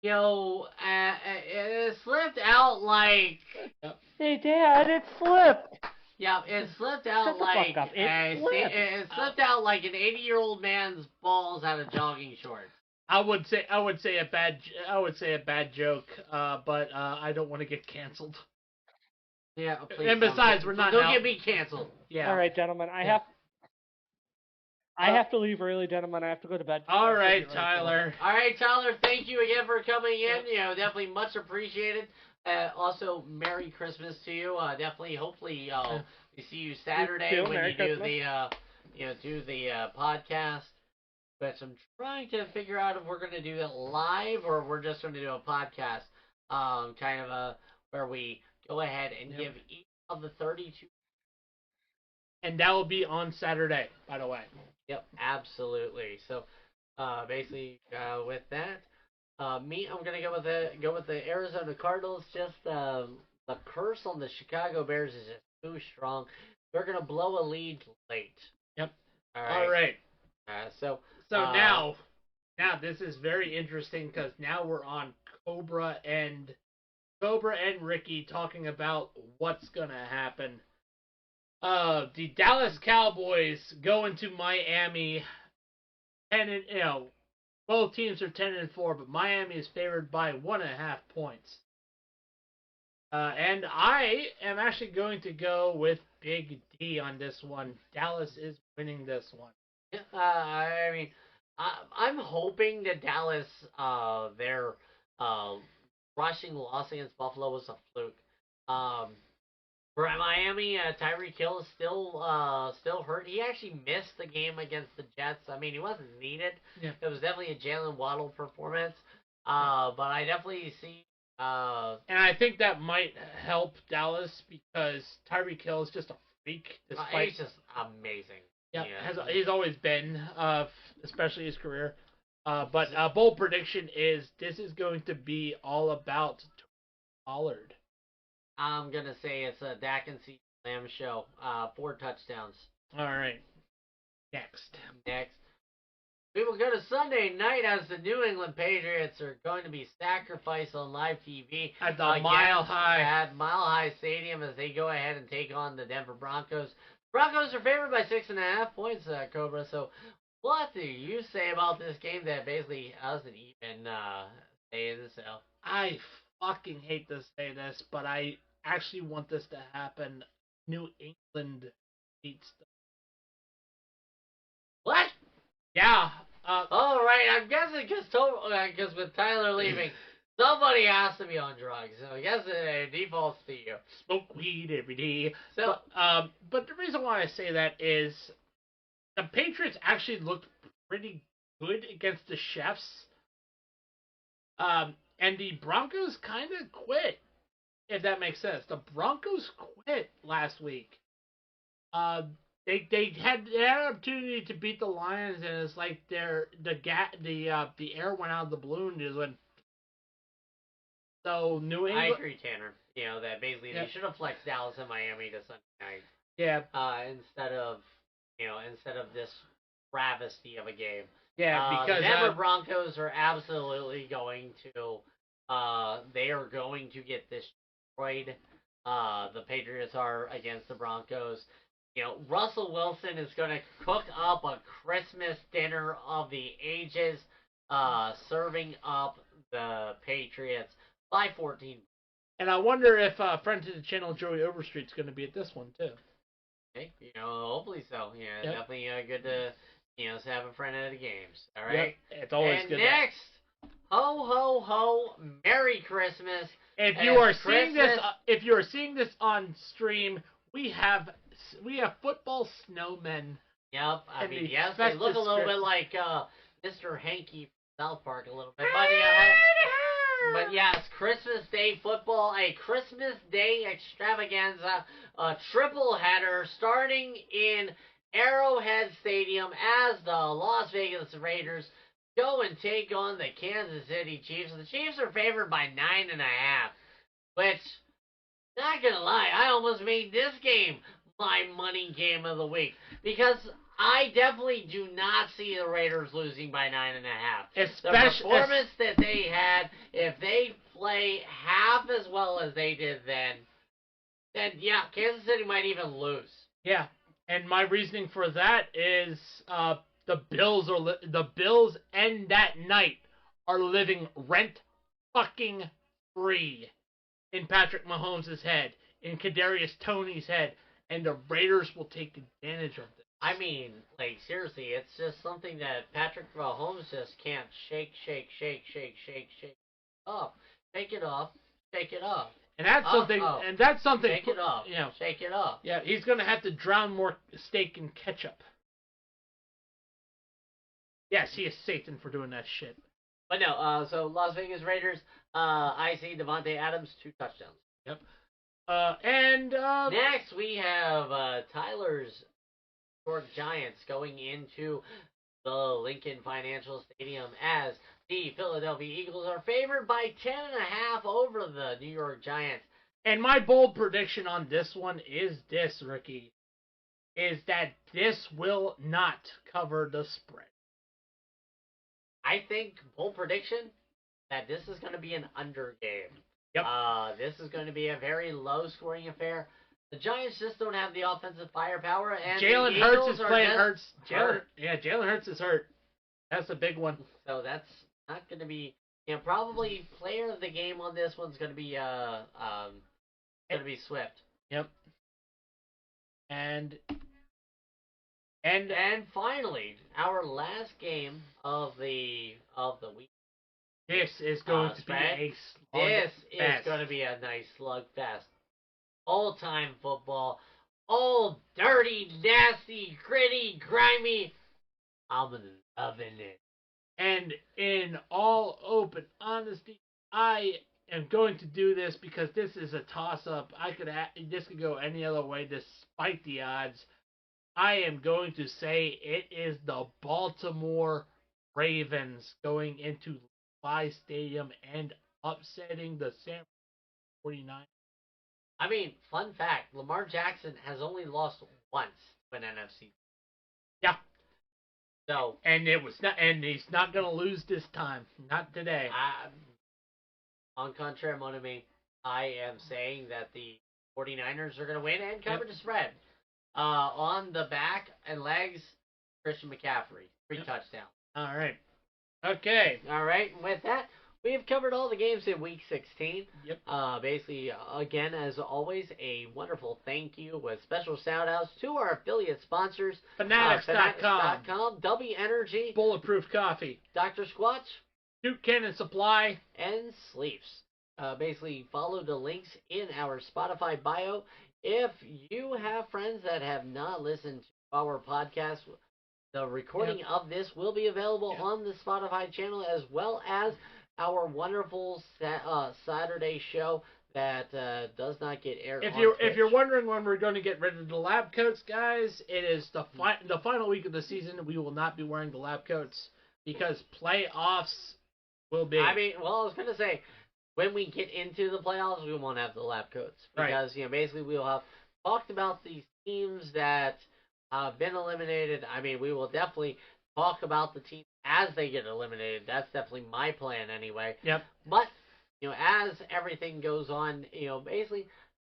It slipped out like. Yep. Hey, Dad, it slipped. Yeah, it slipped out like it slipped out like an 80-year-old man's balls out of jogging shorts. I would say a bad joke, but I don't want to get canceled. Yeah, please. And besides, we're not. Don't get me canceled. Yeah. All right, gentlemen, I have to leave early, gentlemen. I have to go to bed. All right, Tyler. All right, Tyler. Thank you again for coming in. Definitely much appreciated. Also, Merry Christmas to you. Definitely, hopefully, we see you Saturday when you do the podcast. But I'm trying to figure out if we're going to do it live or we're just going to do a podcast, where we go ahead and give each of the 32. And that will be on Saturday, by the way. Yep, absolutely. So, basically, with that. I'm gonna go with the Arizona Cardinals. Just the curse on the Chicago Bears is just too strong. They're gonna blow a lead late. Yep. All right. So now this is very interesting because now we're on Cobra and Ricky talking about what's gonna happen. The Dallas Cowboys go into Miami, and both teams are 10-4, but Miami is favored by 1.5 points. And I am actually going to go with Big D on this one. Dallas is winning this one. I'm hoping that Dallas, their rushing loss against Buffalo was a fluke. For Miami, Tyreek Hill is still hurt. He actually missed the game against the Jets. He wasn't needed. Yeah. It was definitely a Jalen Waddle performance. But I definitely see. And I think that might help Dallas because Tyreek Hill is just a freak. He's just amazing. Yeah, he's always been, especially his career. But bold prediction is this is going to be all about Pollard. I'm going to say it's a Dak and C. Lamb show. 4 touchdowns. All right. Next. We will go to Sunday night as the New England Patriots are going to be sacrificed on live TV. At the Mile High. At Mile High Stadium as they go ahead and take on the Denver Broncos. Broncos are favored by 6.5 points, Cobra. So what do you say about this game that basically doesn't even stay in the cell? I fucking hate to say this, but I actually want this to happen. New England beats them. What? Yeah. All right. I'm guessing because with Tyler leaving, somebody has to be on drugs. So I guess it defaults to you. Smoke weed every day. So, but the reason why I say that is the Patriots actually looked pretty good against the Chefs. And the Broncos kind of quit, if that makes sense. The Broncos quit last week. They had an opportunity to beat the Lions, and it's like the air went out of the balloon just went. So New England. I agree, Tanner. That basically they should have flexed Dallas and Miami to Sunday night. Yeah. Instead of this travesty of a game. Yeah, because the Denver Broncos are absolutely going to. They are going to get destroyed. The Patriots are against the Broncos. Russell Wilson is going to cook up a Christmas dinner of the ages, serving up the Patriots by 14. And I wonder if friend to the channel Joey Overstreet's going to be at this one too. Okay, hopefully so. Yeah, Yep. definitely good to have a friend at the games. All right. Yep. It's always and good. Next, ho ho ho, Merry Christmas. If you are seeing this on stream, we have football snowmen. Yep. I mean, yes, they festive look a little script. bit like Mr. Hanky from South Park a little bit, but yes, Christmas Day football, a Christmas Day extravaganza, a triple header starting in Arrowhead Stadium as the Las Vegas Raiders go and take on the Kansas City Chiefs. The Chiefs are favored by 9.5, which, not gonna lie, I almost made this game my money game of the week because I definitely do not see the Raiders losing by 9.5. The performance that they had, if they play half as well as they did then yeah, Kansas City might even lose. Yeah, and my reasoning for that is the Bills and that night are living rent fucking free in Patrick Mahomes' head, in Kadarius Toney's head, and the Raiders will take advantage of this. I mean, like, seriously, it's just something that Patrick Mahomes just can't shake off. Shake it off. Shake it off. And that's something. Shake it off. Shake it off. Yeah, he's gonna have to drown more steak in ketchup. Yes, he is Satan for doing that shit. But no, so Las Vegas Raiders, I see Devontae Adams, 2 touchdowns. Yep. Next we have Tyler's New York Giants going into the Lincoln Financial Stadium as the Philadelphia Eagles are favored by 10.5 over the New York Giants. And my bold prediction on this one is this, Ricky, is that this will not cover the spread. I think, bold prediction, that this is going to be an under game. Yep. This is going to be a very low-scoring affair. The Giants just don't have the offensive firepower, and Jalen Hurts is playing hurt. Hurt. Jalen Hurts is hurt. That's a big one. So that's not going to be, probably player of the game on this one's going to be Swift. Yep. And finally, our last game of the week. This is going to be a slugfest. This is going to be a nice slugfest. All-time football. All dirty, nasty, gritty, grimy. I'm loving it. And in all open honesty, I am going to do this because this is a toss-up. This could go any other way despite the odds. I am going to say it is the Baltimore Ravens going into Levi Stadium and upsetting the San Francisco 49ers. I mean, fun fact, Lamar Jackson has only lost once to an NFC. Yeah. So, and he's not going to lose this time. Not today. On contrary, mon ami, I am saying that the 49ers are going to win and cover the spread. On the back and legs, Christian McCaffrey, 3 touchdowns. All right. Okay. All right. And with that, we've covered all the games in Week 16. Yep. Basically, again, as always, a wonderful thank you with special shout-outs to our affiliate sponsors. Fanatics.com. W Energy. Bulletproof Coffee. Dr. Squatch. Duke Cannon Supply. And Sleeps. Basically, follow the links in our Spotify bio. If you have friends that have not listened to our podcast, the recording of this will be available on the Spotify channel, as well as our wonderful Saturday show that does not get aired. If you're wondering when we're going to get rid of the lab coats, guys, it is the final week of the season. We will not be wearing the lab coats because playoffs will be. I mean, well, I was going to say, when we get into the playoffs, we won't have the lab coats because basically we'll have talked about these teams that have been eliminated. I mean, we will definitely talk about the teams as they get eliminated. That's definitely my plan anyway. Yep. But as everything goes on, basically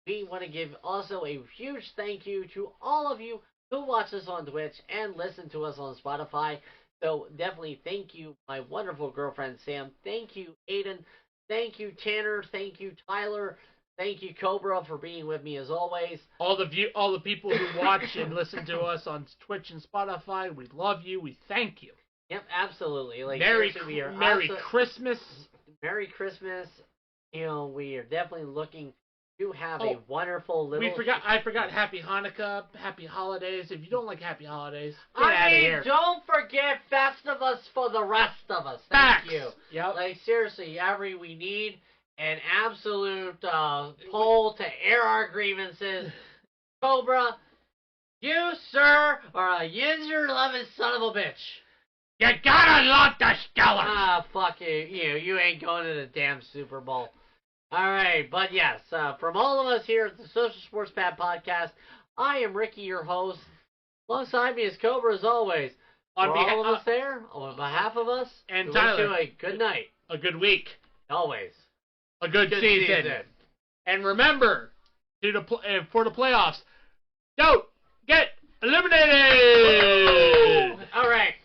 we want to give also a huge thank you to all of you who watch us on Twitch and listen to us on Spotify. So definitely thank you, my wonderful girlfriend Sam. Thank you, Aiden. Thank you, Tanner. Thank you, Tyler. Thank you, Cobra, for being with me as always. All the people who watch and listen to us on Twitch and Spotify, we love you. We thank you. Yep, absolutely. Like Merry Christmas. Merry Christmas. You know, we are definitely looking to have a wonderful little. I forgot Happy Hanukkah, Happy Holidays. If you don't like Happy Holidays, get out of here. Don't forget Festivus for the rest of us. Thank you. Yep. Like seriously, we need an absolute poll to air our grievances. Cobra, you, sir, are a user loving son of a bitch. You gotta lock the Stellars! Ah, fuck you. You ain't going to the damn Super Bowl. Alright, but yes, from all of us here at the Social Sports Pad Podcast, I am Ricky, your host. Alongside me is Cobra as always. On all of us there, on behalf of us, and we Tyler, wish you a good night. A good week. Always. A good season. And remember, for the playoffs, don't get eliminated! Alright.